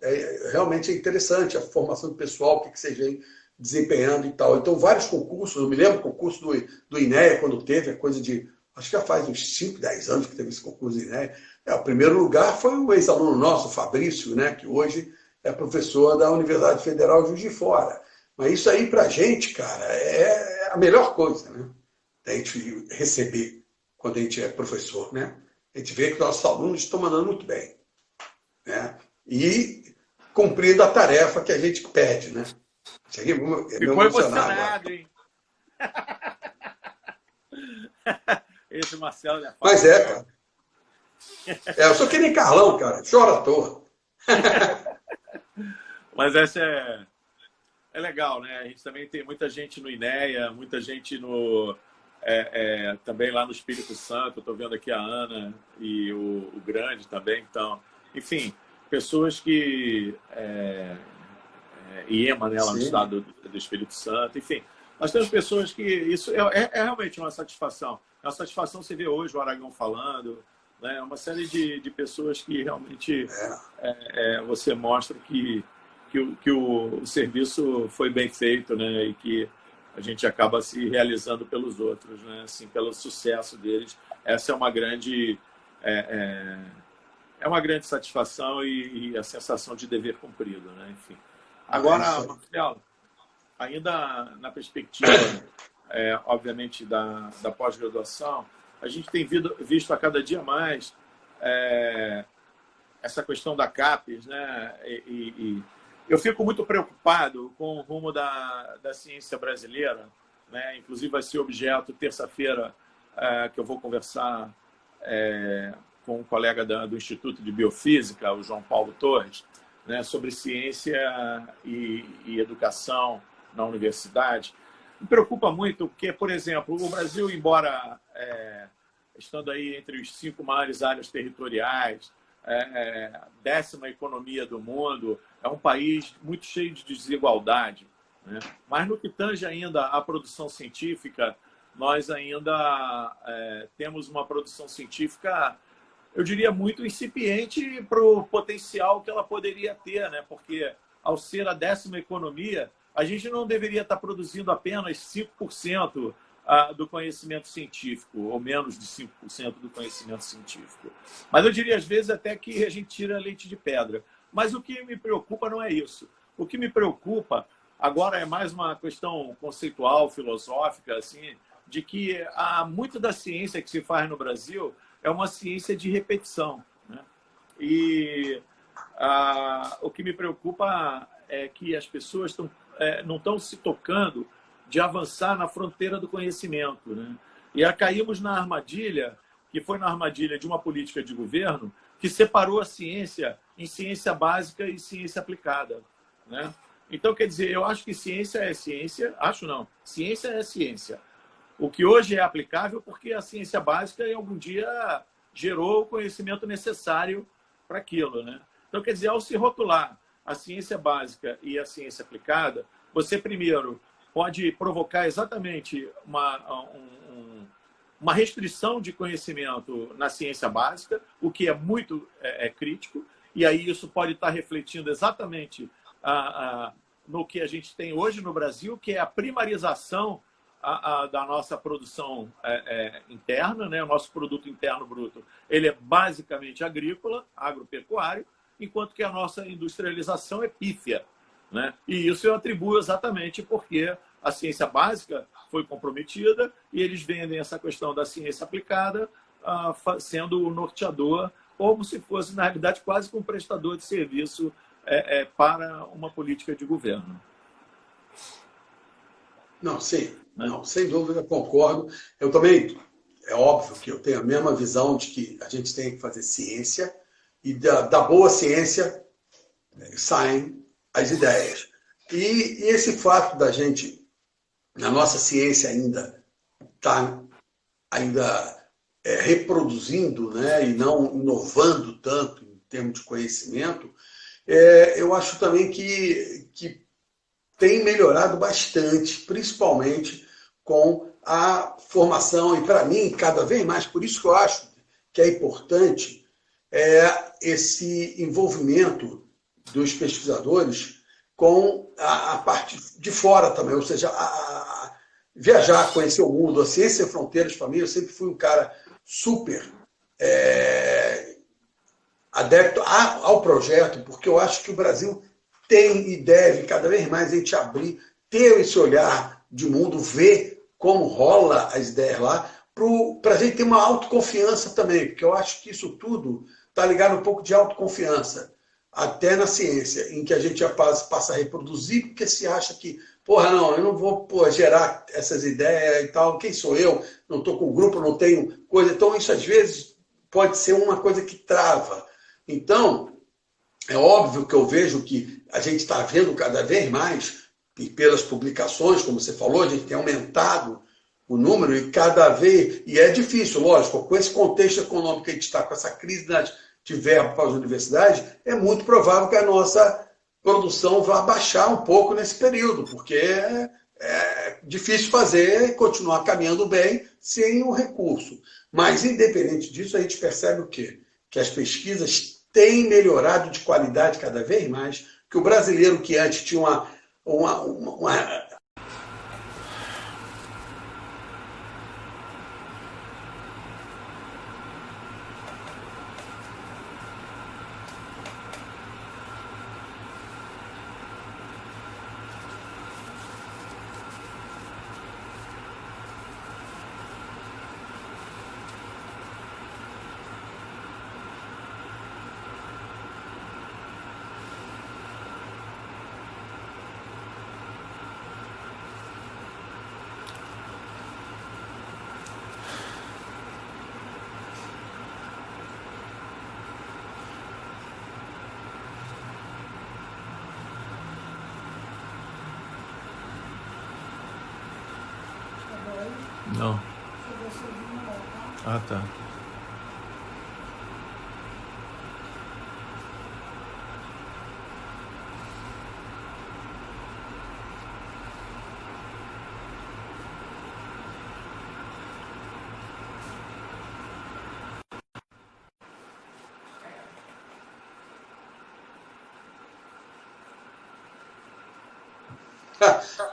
realmente é interessante a formação do pessoal, o que vocês vêm desempenhando e tal. Então, vários concursos, eu me lembro do concurso do INEA, quando teve a coisa de, acho que já faz uns 5, 10 anos que teve esse concurso do INEA. O primeiro lugar foi o ex-aluno nosso, o Fabrício, né, que hoje é professor da Universidade Federal de Juiz de Fora. Mas isso aí, pra gente, cara, é a melhor coisa, né? A gente receber quando a gente é professor, né? A gente vê que nossos alunos estão mandando muito bem, né? E cumprindo a tarefa que a gente pede, né? Ficou emocionado, hein? Esse Marcelo já fala. Mas cara. Eu sou que nem Carlão, cara. Chora à toa. Mas essa é legal, né? A gente também tem muita gente no INEA, muita gente também lá no Espírito Santo. Estou vendo aqui a Ana e o Grande também. Então, enfim, pessoas que... IEMA, né, lá no estado do Espírito Santo. Enfim, nós temos pessoas que... Isso é realmente uma satisfação. É uma satisfação você ver hoje o Aragão falando, né? Uma série de pessoas que realmente você mostra que o serviço foi bem feito, né? E que a gente acaba se realizando pelos outros, né? Assim, pelo sucesso deles. Essa é uma grande satisfação e a sensação de dever cumprido, né? Enfim. Agora, Marcelo, ainda na perspectiva, obviamente, da pós-graduação, a gente tem visto a cada dia mais essa questão da CAPES, né? E eu fico muito preocupado com o rumo da ciência brasileira, né? Inclusive vai ser objeto terça-feira que eu vou conversar com um colega do Instituto de Biofísica, o João Paulo Torres, né? Sobre ciência e educação na universidade. Me preocupa muito porque, por exemplo, o Brasil, embora estando aí entre os 5 maiores áreas territoriais, 10ª economia do mundo, é um país muito cheio de desigualdade, né? Mas no que tange ainda à produção científica, nós ainda temos uma produção científica, eu diria, muito incipiente para o potencial que ela poderia ter, né? Porque, ao ser a 10ª economia, a gente não deveria estar produzindo apenas 5% do conhecimento científico, ou menos de 5% do conhecimento científico. Mas eu diria, às vezes, até que a gente tira leite de pedra. Mas o que me preocupa não é isso. O que me preocupa agora é mais uma questão conceitual, filosófica, assim, de que muito da ciência que se faz no Brasil é uma ciência de repetição, né? E o que me preocupa é que as pessoas não estão se tocando de avançar na fronteira do conhecimento, né? E aí caímos na armadilha, que foi na armadilha de uma política de governo que separou a ciência em ciência básica e ciência aplicada, né? Então, quer dizer, eu acho que ciência é ciência, acho não, ciência é ciência. O que hoje é aplicável porque a ciência básica em algum dia gerou o conhecimento necessário para aquilo, né? Então, quer dizer, ao se rotular a ciência básica e a ciência aplicada, você primeiro pode provocar exatamente uma restrição de conhecimento na ciência básica, o que é muito crítico, e aí isso pode estar refletindo exatamente no que a gente tem hoje no Brasil, que é a primarização da nossa produção interna, né? O nosso produto interno bruto, ele é basicamente agrícola, agropecuário, enquanto que a nossa industrialização é pífia, né? E isso eu atribuo exatamente porque a ciência básica foi comprometida e eles vendem essa questão da ciência aplicada sendo o norteador, como se fosse, na realidade, quase um prestador de serviço para uma política de governo. Não, sim. Não, sem dúvida, concordo. Eu também, é óbvio que eu tenho a mesma visão de que a gente tem que fazer ciência e da boa ciência saem as ideias. E esse fato da gente, na nossa ciência ainda, estar reproduzindo, né, e não inovando tanto em termos de conhecimento, eu acho também que tem melhorado bastante, principalmente com a formação, e para mim, cada vez mais, por isso que eu acho que é importante esse envolvimento dos pesquisadores com a parte de fora também, ou seja, viajar, conhecer o mundo. A Ciência Sem Fronteiras, para mim, eu sempre fui um cara super adepto ao projeto, porque eu acho que o Brasil tem e deve cada vez mais a gente abrir, ter esse olhar de mundo, ver como rola as ideias lá, para a gente ter uma autoconfiança também, porque eu acho que isso tudo está ligado um pouco de autoconfiança, até na ciência, em que a gente já passa a reproduzir, porque se acha que, porra, não, eu não vou gerar essas ideias e tal, quem sou eu? Não estou com grupo, não tenho coisa. Então, isso às vezes pode ser uma coisa que trava. Então, é óbvio que eu vejo que a gente está vendo cada vez mais, e pelas publicações, como você falou, a gente tem aumentado o número e cada vez... E é difícil, lógico, com esse contexto econômico que a gente está, com essa crise de verba para as universidades, é muito provável que a nossa produção vá baixar um pouco nesse período, porque é difícil fazer e continuar caminhando bem sem o recurso. Mas, independente disso, a gente percebe o quê? Que as pesquisas têm melhorado de qualidade cada vez mais, que o brasileiro que antes tinha uma Não. Ah, tá.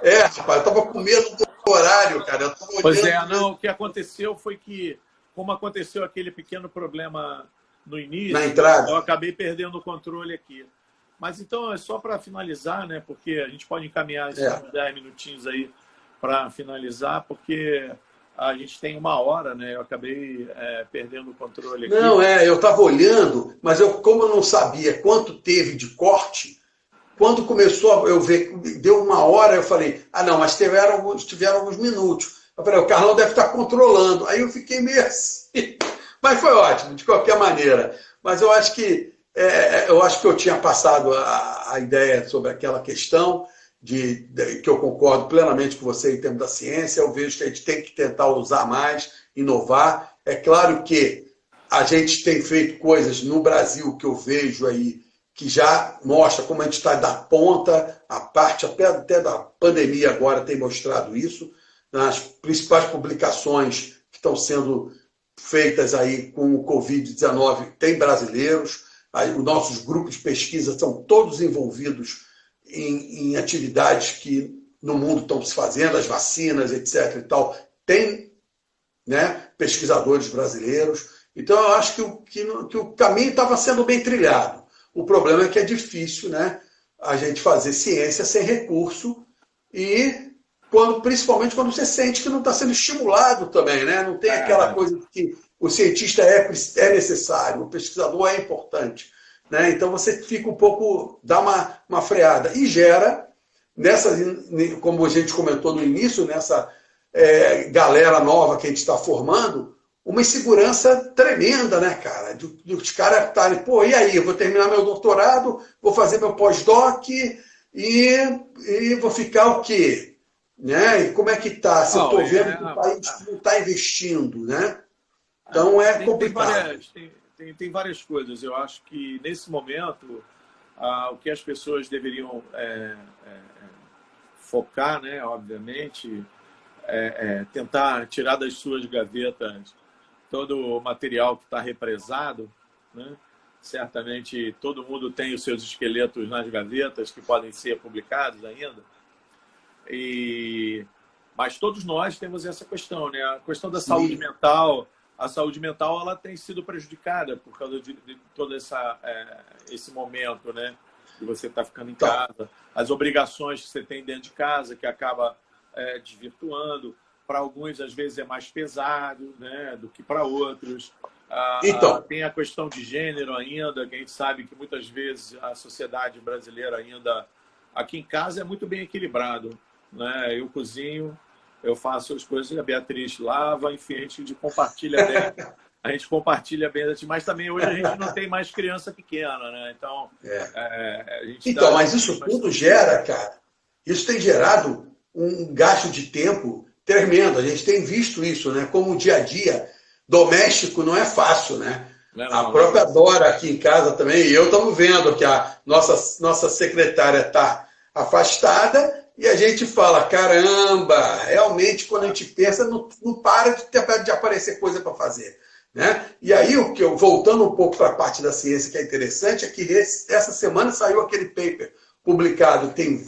É, rapaz, eu tava com medo do horário, cara. Eu tava Pois é, olhando não, o que aconteceu foi que, como aconteceu aquele pequeno problema no na início, eu entrada. acabei perdendo o controle aqui. Mas então é só para finalizar, né? Porque a gente pode encaminhar esses É. 10 minutinhos aí para finalizar, porque a gente tem 1 hora, né? Eu acabei perdendo o controle aqui. Não, eu estava olhando, mas como eu não sabia quanto teve de corte, quando começou a eu ver, deu 1 hora, eu falei, ah não, mas tiveram alguns minutos. Eu falei, o Carlão deve estar controlando. Aí eu fiquei meio assim. Mas foi ótimo, de qualquer maneira. Mas eu acho que eu tinha passado a ideia sobre aquela questão que eu concordo plenamente com você em termos da ciência. Eu vejo que a gente tem que tentar usar mais, inovar. É claro que a gente tem feito coisas no Brasil que eu vejo aí que já mostra como a gente está da ponta, a parte até da pandemia agora tem mostrado isso. Nas principais publicações que estão sendo feitas aí com o Covid-19, tem brasileiros, aí os nossos grupos de pesquisa são todos envolvidos em atividades que no mundo estão se fazendo, as vacinas, etc. e tal, tem, né, pesquisadores brasileiros. Então, eu acho que o caminho estava sendo bem trilhado. O problema é que é difícil, né, a gente fazer ciência sem recurso e principalmente quando você sente que não está sendo estimulado também, né? Não tem aquela É, coisa que o cientista é necessário, o pesquisador é importante. Né? Então você fica um pouco, dá uma freada e gera, como a gente comentou no início, nessa galera nova que a gente está formando, uma insegurança tremenda, né, cara? Os caras estarem, pô, e aí? Eu vou terminar meu doutorado, vou fazer meu pós-doc e vou ficar o quê? Né? E como é que tá? Se eu oh, estou vendo que o país não está investindo, né? é, Então é tem complicado. tem várias coisas. Eu acho que nesse momento o que as pessoas deveriam focar, né, obviamente, tentar tirar das suas gavetas todo o material que está represado, né? Certamente todo mundo tem os seus esqueletos nas gavetas que podem ser publicados ainda. Mas todos nós temos essa questão, né? A questão da saúde Sim. mental. A saúde mental ela tem sido prejudicada por causa de todo esse momento, né? De você estar ficando em Então, casa, as obrigações que você tem dentro de casa, que acaba desvirtuando. Para alguns, às vezes, é mais pesado, né, do que para outros. então, Tem a questão de gênero ainda, que a gente sabe que muitas vezes a sociedade brasileira ainda, aqui em casa, é muito bem equilibrado. Né? Eu cozinho, eu faço as coisas, a Beatriz lava, enfim, a gente compartilha bem. A gente compartilha bem, mas também hoje a gente não tem mais criança pequena, né? Então, a gente Então, está mas isso mais tudo tranquilo. gera, cara, isso tem gerado um gasto de tempo tremendo. A gente tem visto isso, né? Como o dia a dia doméstico não é fácil, né? Não, A não, não é própria fácil. Dora aqui em casa também, e eu estamos vendo que a nossa secretária está afastada e a gente fala, caramba, realmente quando a gente pensa, não para de aparecer coisa para fazer. Né? E aí, voltando um pouco para a parte da ciência que é interessante, é que essa semana saiu aquele paper publicado, tem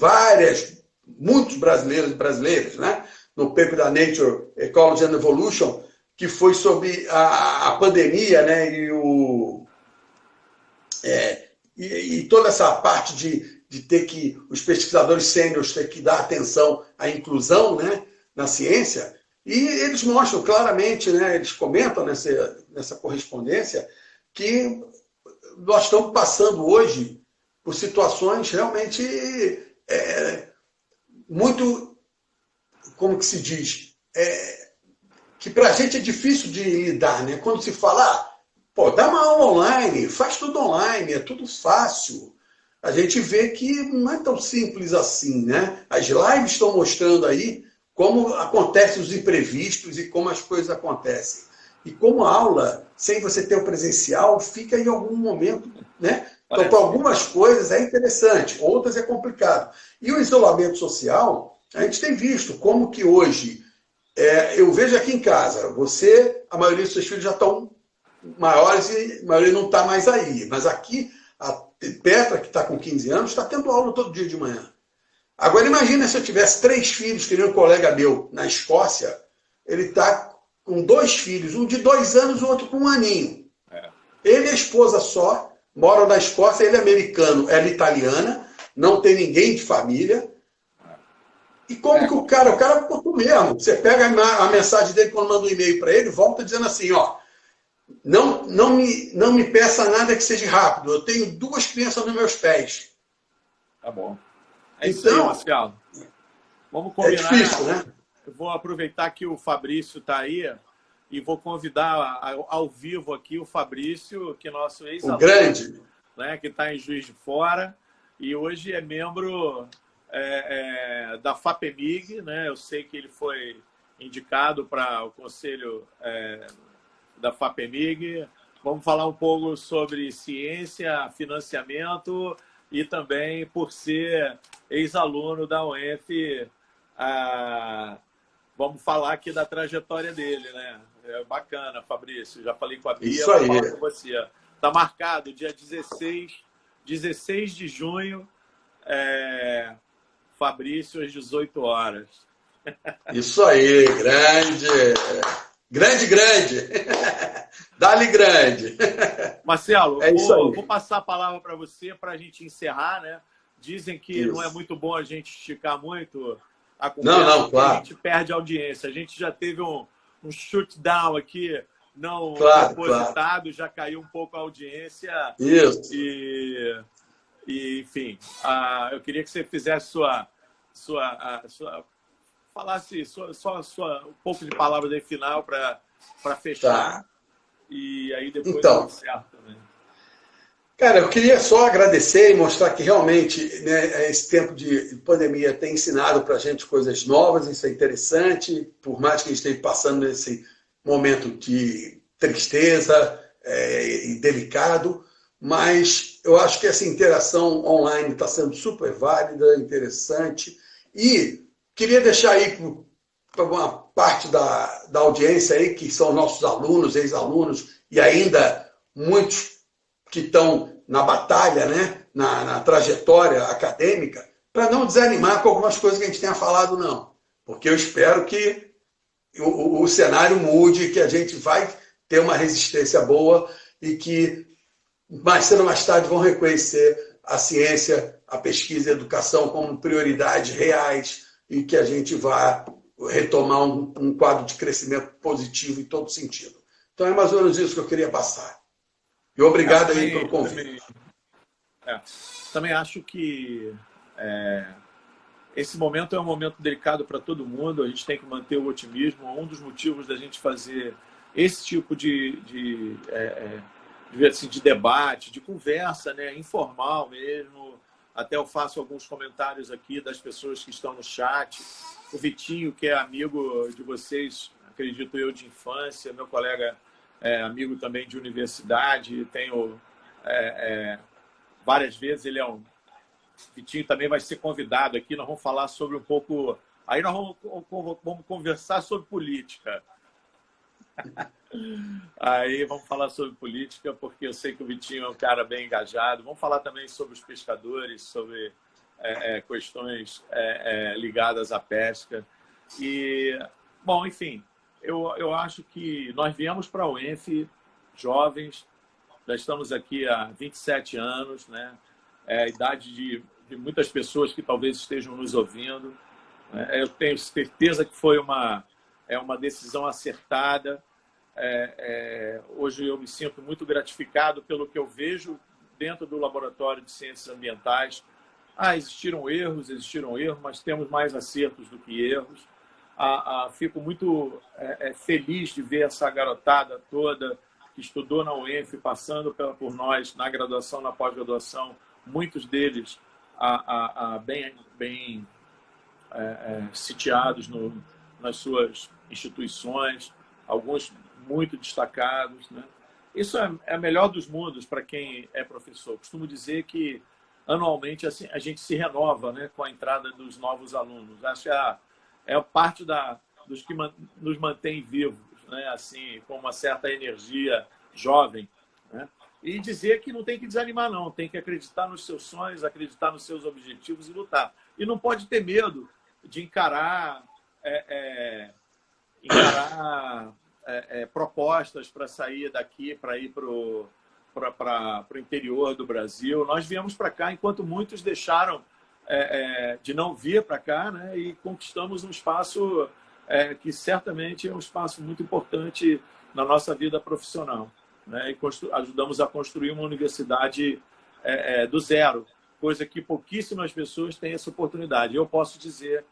muitos brasileiros e brasileiras, né? No paper da Nature Ecology and Evolution, que foi sobre a pandemia, né? E toda essa parte de ter que os pesquisadores sêniores ter que dar atenção à inclusão, né, na ciência. E eles mostram claramente, né, eles comentam nessa correspondência que nós estamos passando hoje por situações realmente muito, como que se diz, que para a gente é difícil de lidar, né? Quando se fala, pô, dá uma aula online, faz tudo online, é tudo fácil. A gente vê que não é tão simples assim, né? As lives estão mostrando aí como acontecem os imprevistos e como as coisas acontecem. E como a aula, sem você ter o presencial, fica em algum momento, né? Então, para algumas coisas é interessante, outras é complicado. E o isolamento social, a gente tem visto como que hoje, eu vejo aqui em casa, a maioria dos seus filhos já estão maiores e a maioria não está mais aí. Mas aqui, a Petra, que está com 15 anos, está tendo aula todo dia de manhã. Agora, imagina se eu tivesse 3 filhos, que nem um colega meu na Escócia, ele está com 2 filhos, um de 2 anos e o outro com 1 aninho. Ele e a esposa só, moram na Escócia, ele é americano, ela é italiana, não tem ninguém de família. E como que o cara botou mesmo. Você pega a mensagem dele quando manda um e-mail para ele, volta dizendo assim, ó, não me peça nada que seja rápido, eu tenho 2 crianças nos meus pés. Tá bom. É isso aí, Marcelo. Vamos combinar. É difícil, né? Eu vou aproveitar que o Fabrício está aí e vou convidar ao vivo aqui o Fabrício, que é nosso ex-aluno, o grande, né, que está em Juiz de Fora e hoje é membro da FAPEMIG, né? Eu sei que ele foi indicado para o conselho da FAPEMIG. Vamos falar um pouco sobre ciência, financiamento e também por ser ex-aluno da UENF, vamos falar aqui da trajetória dele, né? É bacana, Fabrício. Já falei com a Bia, vou falar com você. Está marcado dia 16 de junho, Fabrício, às 18 horas. Isso aí, grande. Dá-lhe grande. Marcelo, vou passar a palavra para você para a gente encerrar, né? Dizem que não é muito bom a gente esticar muito a conversa, não, claro. A gente perde a audiência. A gente já teve um shutdown aqui não propositado, claro. Já caiu um pouco a audiência. Isso. E enfim, eu queria que você fizesse falasse um pouco de palavras aí final para fechar. Tá. E aí depois eu encerro também. Cara, eu queria só agradecer e mostrar que realmente, né, esse tempo de pandemia tem ensinado para a gente coisas novas, isso é interessante, por mais que a gente esteja passando nesse momento de tristeza e delicado, mas eu acho que essa interação online está sendo super válida, interessante, e queria deixar aí para uma parte da audiência aí, que são nossos alunos, ex-alunos, e ainda muitos que estão na batalha, né? na trajetória acadêmica, para não desanimar com algumas coisas que a gente tenha falado, não. Porque eu espero que o cenário mude, que a gente vai ter uma resistência boa e que mais cedo ou mais tarde vão reconhecer a ciência, a pesquisa e a educação como prioridades reais e que a gente vai retomar um quadro de crescimento positivo em todo sentido. Então é mais ou menos isso que eu queria passar. E obrigado aí pelo convite. Também acho que esse momento é um momento delicado para todo mundo. A gente tem que manter o otimismo. Um dos motivos da gente fazer esse tipo de debate, de conversa, né, informal mesmo. Até eu faço alguns comentários aqui das pessoas que estão no chat. O Vitinho, que é amigo de vocês, acredito eu, de infância, meu colega amigo também de universidade, tenho várias vezes, Vitinho também vai ser convidado aqui, nós vamos falar sobre um pouco, aí nós vamos conversar sobre política. Aí vamos falar sobre política, porque eu sei que o Vitinho é um cara bem engajado, vamos falar também sobre os pescadores, sobre questões ligadas à pesca. E, bom, enfim, eu acho que nós viemos para a UENF jovens, já estamos aqui há 27 anos, né? É a idade de muitas pessoas que talvez estejam nos ouvindo. Eu tenho certeza que foi uma decisão acertada. Hoje eu me sinto muito gratificado pelo que eu vejo dentro do Laboratório de Ciências Ambientais. Existiram erros, mas temos mais acertos do que erros. Fico muito feliz de ver essa garotada toda que estudou na UENF, passando por nós na graduação, na pós-graduação, muitos deles bem sitiados nas suas instituições, alguns muito destacados, né? Isso é a melhor dos mundos para quem é professor. Costumo dizer que anualmente assim, a gente se renova, né, com a entrada dos novos alunos. Acho que é parte dos que nos mantém vivos, né, assim, com uma certa energia jovem, né? E dizer que não tem que desanimar, não. Tem que acreditar nos seus sonhos, acreditar nos seus objetivos e lutar. E não pode ter medo de encarar propostas para sair daqui, para ir para o interior do Brasil. Nós viemos para cá enquanto muitos deixaram de não vir para cá, né? E conquistamos um espaço que certamente é um espaço muito importante na nossa vida profissional, né? E ajudamos a construir uma universidade do zero, coisa que pouquíssimas pessoas têm essa oportunidade. Eu posso dizer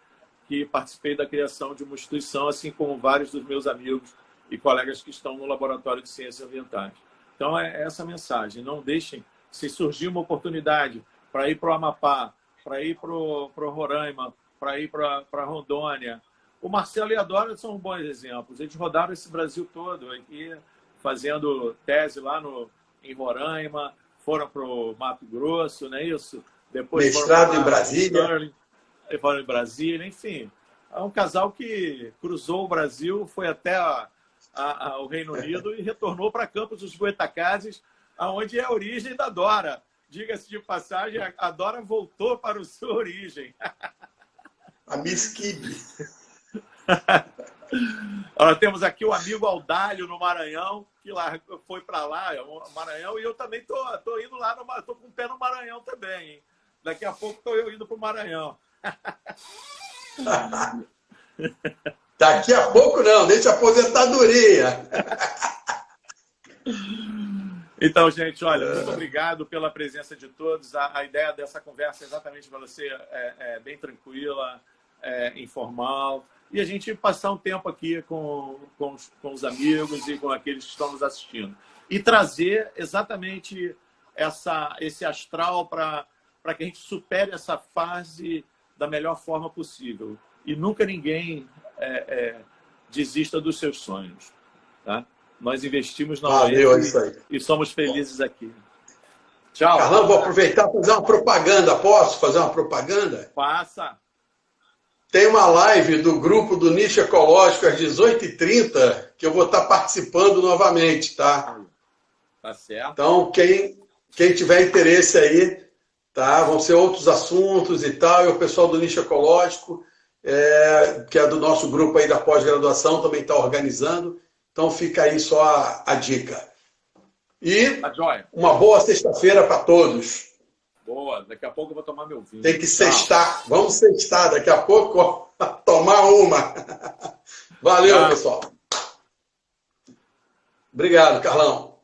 que participei da criação de uma instituição, assim como vários dos meus amigos e colegas que estão no Laboratório de Ciências Ambientais. Então, é essa mensagem. Não deixem, se surgir uma oportunidade para ir para o Amapá, para ir para o Roraima, para ir para Rondônia. O Marcelo e a Dora são bons exemplos. Eles rodaram esse Brasil todo, aqui, fazendo tese lá em Roraima, foram para o Mato Grosso, não é isso? Depois mestrado em Brasília. Foram em Brasília, enfim. É um casal que cruzou o Brasil, foi até o Reino Unido e retornou para Campos dos Goytacazes, onde é a origem da Dora. Diga-se de passagem, a Dora voltou para a sua origem. A Miss Kib. Nós temos aqui o amigo Aldalho no Maranhão, que foi para lá, o Maranhão, e eu também estou indo lá, estou com o pé no Maranhão também, hein? Daqui a pouco estou eu indo para o Maranhão. Daqui a pouco não, deixa a aposentadoria. Então, gente, olha, muito obrigado pela presença de todos. A ideia dessa conversa é exatamente para você bem tranquila, informal, e a gente passar um tempo aqui com os amigos e com aqueles que estão nos assistindo. E trazer exatamente esse astral para que a gente supere essa fase da melhor forma possível. E nunca ninguém desista dos seus sonhos. Tá? Nós investimos na e somos felizes aqui. Tchau. Carlão, vou aproveitar e fazer uma propaganda. Posso fazer uma propaganda? Passa. Tem uma live do grupo do Nicho Ecológico às 18h30 que eu vou estar participando novamente, tá? Tá certo. Então, quem tiver interesse aí, tá? Vão ser outros assuntos e tal, e o pessoal do Nicho Ecológico, que é do nosso grupo aí da pós-graduação, também está organizando. Então, fica aí só a dica. E uma boa sexta-feira para todos. Boa, daqui a pouco eu vou tomar meu vinho. Tem que sextar. Vamos sextar daqui a pouco, tomar uma. Valeu, pessoal. Obrigado, Carlão.